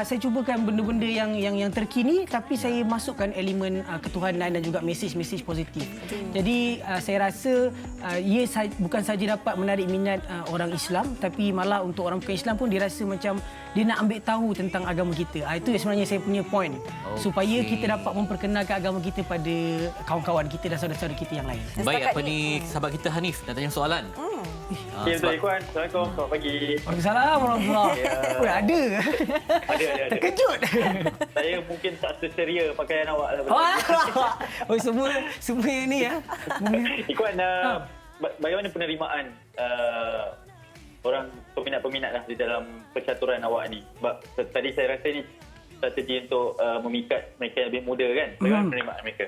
Saya cubakan benda-benda yang terkini tapi saya masukkan elemen ketuhanan dan juga mesej-mesej positif. Jadi saya rasa ia bukan saja dapat menarik minat orang Islam tapi malah untuk orang bukan Islam pun dia rasa macam dia nak ambil tahu tentang agama kita. Itu yang sebenarnya saya punya point. Supaya kita dapat memperkenalkan agama kita pada kawan-kawan kita dan saudara-saudara kita yang lain. Baik, apa ni sahabat kita Hanif nak tanya soalan. Ya, betul Ikuan. Assalamualaikum. Selamat pagi. Waalaikumsalam warahmatullahi. Ada. Ada. Terkejut. Saya mungkin tak seseria pakaian awak lah. Semua ni ya. Ikuan, bagaimana penerimaan orang peminat-peminat lah di dalam percaturan awak ni? Sebab tadi saya rasa ni strategi untuk memikat mereka yang lebih muda kan? Bagaimana penerimaan mereka?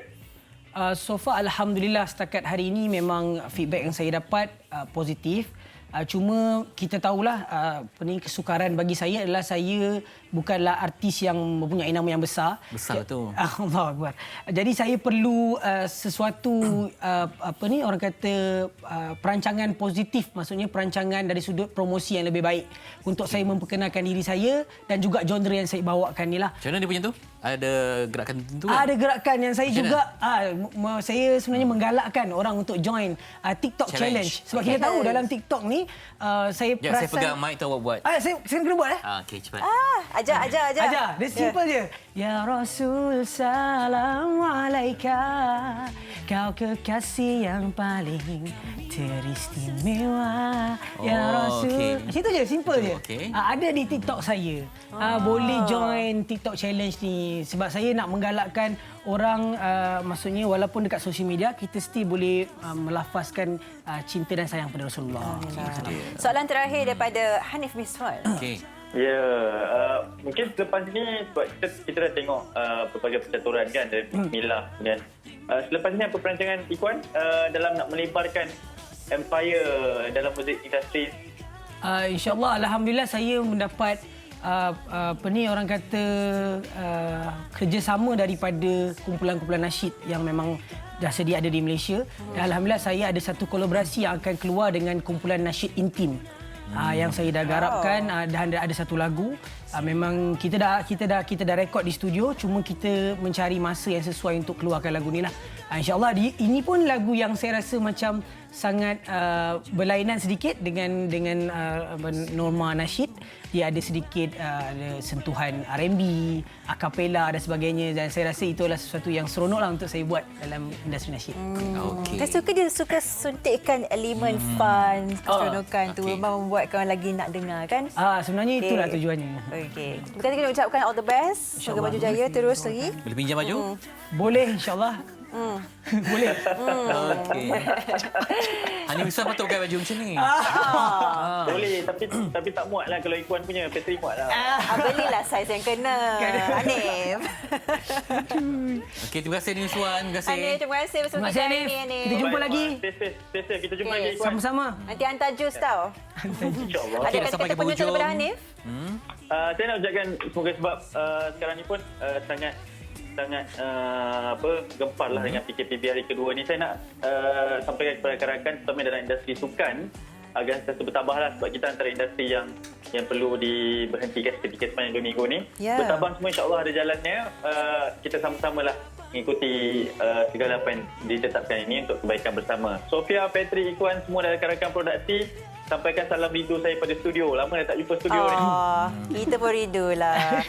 So far Alhamdulillah setakat hari ini memang feedback yang saya dapat positif. Cuma kita tahulah kesukaran bagi saya adalah saya bukanlah artis yang mempunyai nama yang besar. Besar tu. Allah Akbar. Jadi saya perlu sesuatu orang kata perancangan positif, maksudnya perancangan dari sudut promosi yang lebih baik untuk saya memperkenalkan diri saya dan juga genre yang saya bawakan ni lah. Macam mana dia punya tu? Ada gerakan tertentu kan? Ada gerakan yang saya Macam juga saya sebenarnya menggalakkan orang untuk join TikTok challenge. Sebab kita tahu dalam TikTok ni saya perasan saya pegang mic tu awak buat. saya kena buat Okey, cepat. Ajar. Dia simple je. Ya Rasul salam alaika, kau kekasih yang paling teristimewa. Ya Rasul. Macam tu je, simple je. Ada di TikTok saya. Boleh join TikTok challenge ni sebab saya nak menggalakkan orang, maksudnya walaupun dekat sosial media kita still boleh melafazkan cinta dan sayang pada Rasulullah. Soalan terakhir daripada Hanif Miswal. Okey. Ya, mungkin selepas ni sebab kita dah tengok berbagai percaturan kan dari Bismillah dan selepas ni apa perancangan Ikuan dalam nak melebarkan empire dalam muzik industri? InsyaAllah Alhamdulillah saya mendapat orang kata kerjasama daripada kumpulan-kumpulan nasyid yang memang dah sedia ada di Malaysia. Dan Alhamdulillah saya ada satu kolaborasi yang akan keluar dengan kumpulan nasyid Intim. Yang saya dah garapkan dan ada satu lagu Memang kita dah rekod di studio, cuma kita mencari masa yang sesuai untuk keluarkan lagu ni lah. InsyaAllah ini pun lagu yang saya rasa macam sangat berlainan sedikit dengan norma nasyid. Dia ada sedikit ada sentuhan R&B, akapela dan sebagainya, dan saya rasa itu adalah sesuatu yang seronok lah untuk saya buat dalam industri nasyid. Okey. Dia suka suntikkan elemen fun, keseronokan tu, memang membuatkan orang lagi nak dengar kan? Sebenarnya itulah tujuannya. Okey. Bukan kita nak ucapkan all the best. Semoga maju jaya terus lagi. Boleh pinjam baju? Boleh, insyaAllah. Boleh. Okey. Hani Wisam patut pakai baju macam ni. Boleh, tapi tak muat lah kalau Ikuan punya. Petri muat lah. Belilah saiz yang kena. Hanif. Okey, terima kasih Hani Wisam. Terima kasih. Hanif, terima kasih bersama Terima kasih, kita hari Hanif. ni, Hanif. Kita jumpa lagi. Stay. Kita jumpa lagi Ikuan. Sama-sama. Nanti hantar jus tau. InsyaAllah. Ada dah sampai kata-kata ke penutup hujung. daripada Hanif? Saya nak ucapkan semoga sebab sekarang ni pun sangat gempar lah dengan PKPB hari kedua ni. Saya nak sampaikan kepada rakan-rakan terutama dalam industri sukan agar sentiasa bertabah lah, sebab kita antara industri yang perlu diberhentikan seketika sepanjang 2 minggu ni. Bertabah semua, insyaAllah ada jalannya. Kita sama-sama lah mengikuti segala apa yang ditetapkan ini untuk kebaikan bersama. Sofia, Petri, Ikuan, semua dan rakan-rakan produksi, sampaikan salam rindu saya pada studio. Lama dah tak jumpa studio ni. Kita pun rindu lah.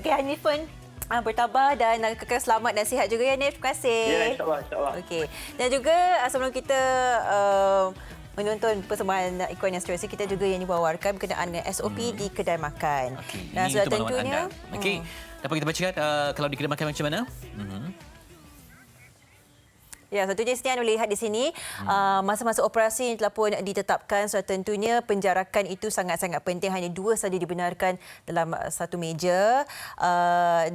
Okey, Hanif pun bertabah dan kekal selamat dan sihat juga ya, Hanif. Terima kasih. Ya, insyaAllah. Okey. Dan juga sebelum kita menonton persembahan Ikuan yang seterusnya, kita juga yang dibawakan berkenaan dengan SOP di kedai makan. Okey, Dan ini sudah untuk maklumat tentunya anda. Okey, dapat kita bacakan kalau di kedai makan macam mana? Ya, tentunya sini anda melihat di sini masa-masa operasi yang telah pun ditetapkan. So, tentunya penjarakan itu sangat-sangat penting. Hanya 2 saja dibenarkan dalam satu meja.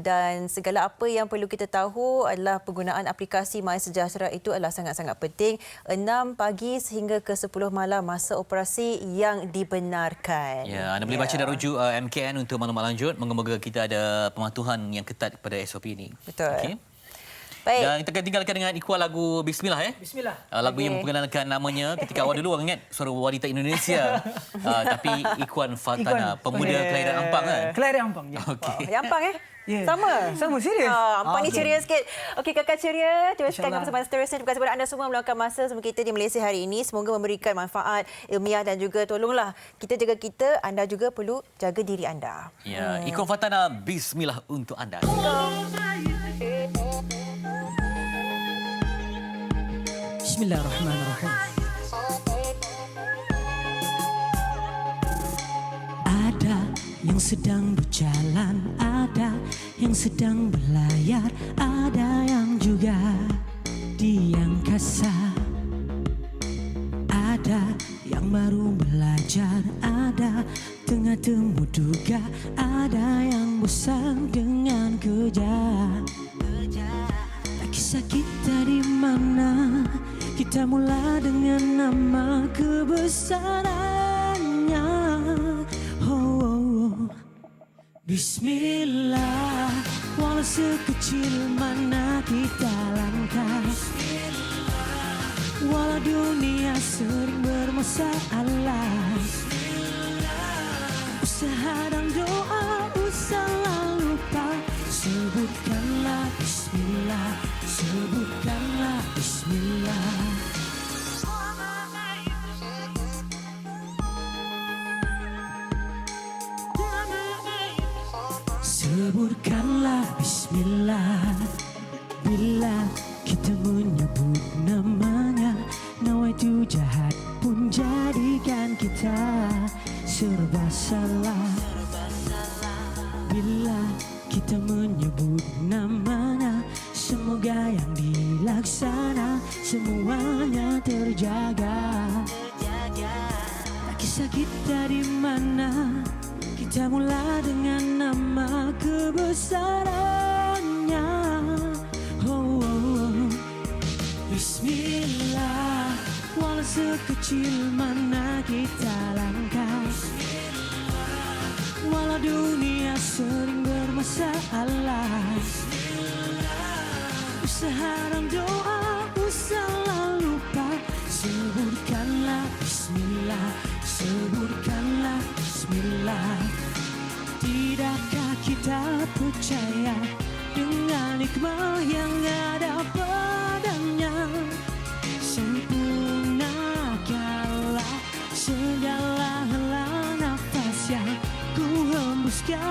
Dan segala apa yang perlu kita tahu adalah penggunaan aplikasi MySejahtera itu adalah sangat-sangat penting. 6 pagi sehingga ke 10 malam masa operasi yang dibenarkan. Ya, anda boleh baca dan rujuk MKN untuk maklumat lanjut. Moga-moga kita ada pematuhan yang ketat pada SOP ini. Betul. Okey. Baik. Dan kita akan tinggalkan dengan Iqbal lagu Bismillah. Bismillah. Lagu yang memperkenalkan namanya ketika awal dulu orang ingat suara wanita Indonesia. Tapi Ikhwan Fatana, pemuda kelahiran Ampang kan? Kelahiran Ampang. Ya. Okey. Yang Ampang Ya. Sama, serius? Ampang ni ceria sikit. Okey, kakak ceria. Teruskan InsyaAllah. bersama seterusnya. Terima kasih kepada anda semua meluangkan masa bersama kita di Malaysia hari ini. Semoga memberikan manfaat ilmiah dan juga tolonglah kita jaga kita. Anda juga perlu jaga diri anda. Ya, Ikhwan Fatana, Bismillah untuk anda. Bismillahirrahmanirrahim. Ada yang sedang berjalan, ada yang sedang berlayar, ada yang juga di angkasa. Ada yang baru belajar, ada tengah temu duga, ada yang bosan dengan kerja. Kisah kita di mana? Kita mula dengan nama kebesarannya. Bismillah, walau sekecil mana kita langkah, walau dunia sering bermasalah, usaha dan doa usahlah lupa. Sebutkanlah Bismillah, sebutkanlah Bismillah. Sebutkanlah Bismillah. Bila kita menyebut namanya, nawaitu jahat pun jadikan kita serba salah. Bila kita menyebut namanya, semoga yang dilaksana semuanya terjaga. Kisah kita di mana? Kita mula dengan nama kebesarannya. Bismillah, walau sekecil mana kita langkah, walau dunia sering bermasalah, usaha dan doa usahlah lupa. Sebutkanlah Bismillah, sebutkanlah Bismillah. Tidakkah kita percaya dengan hikmah yang ada padanya? Sempurnakanlah segala helaan nafas yang ku hembuskan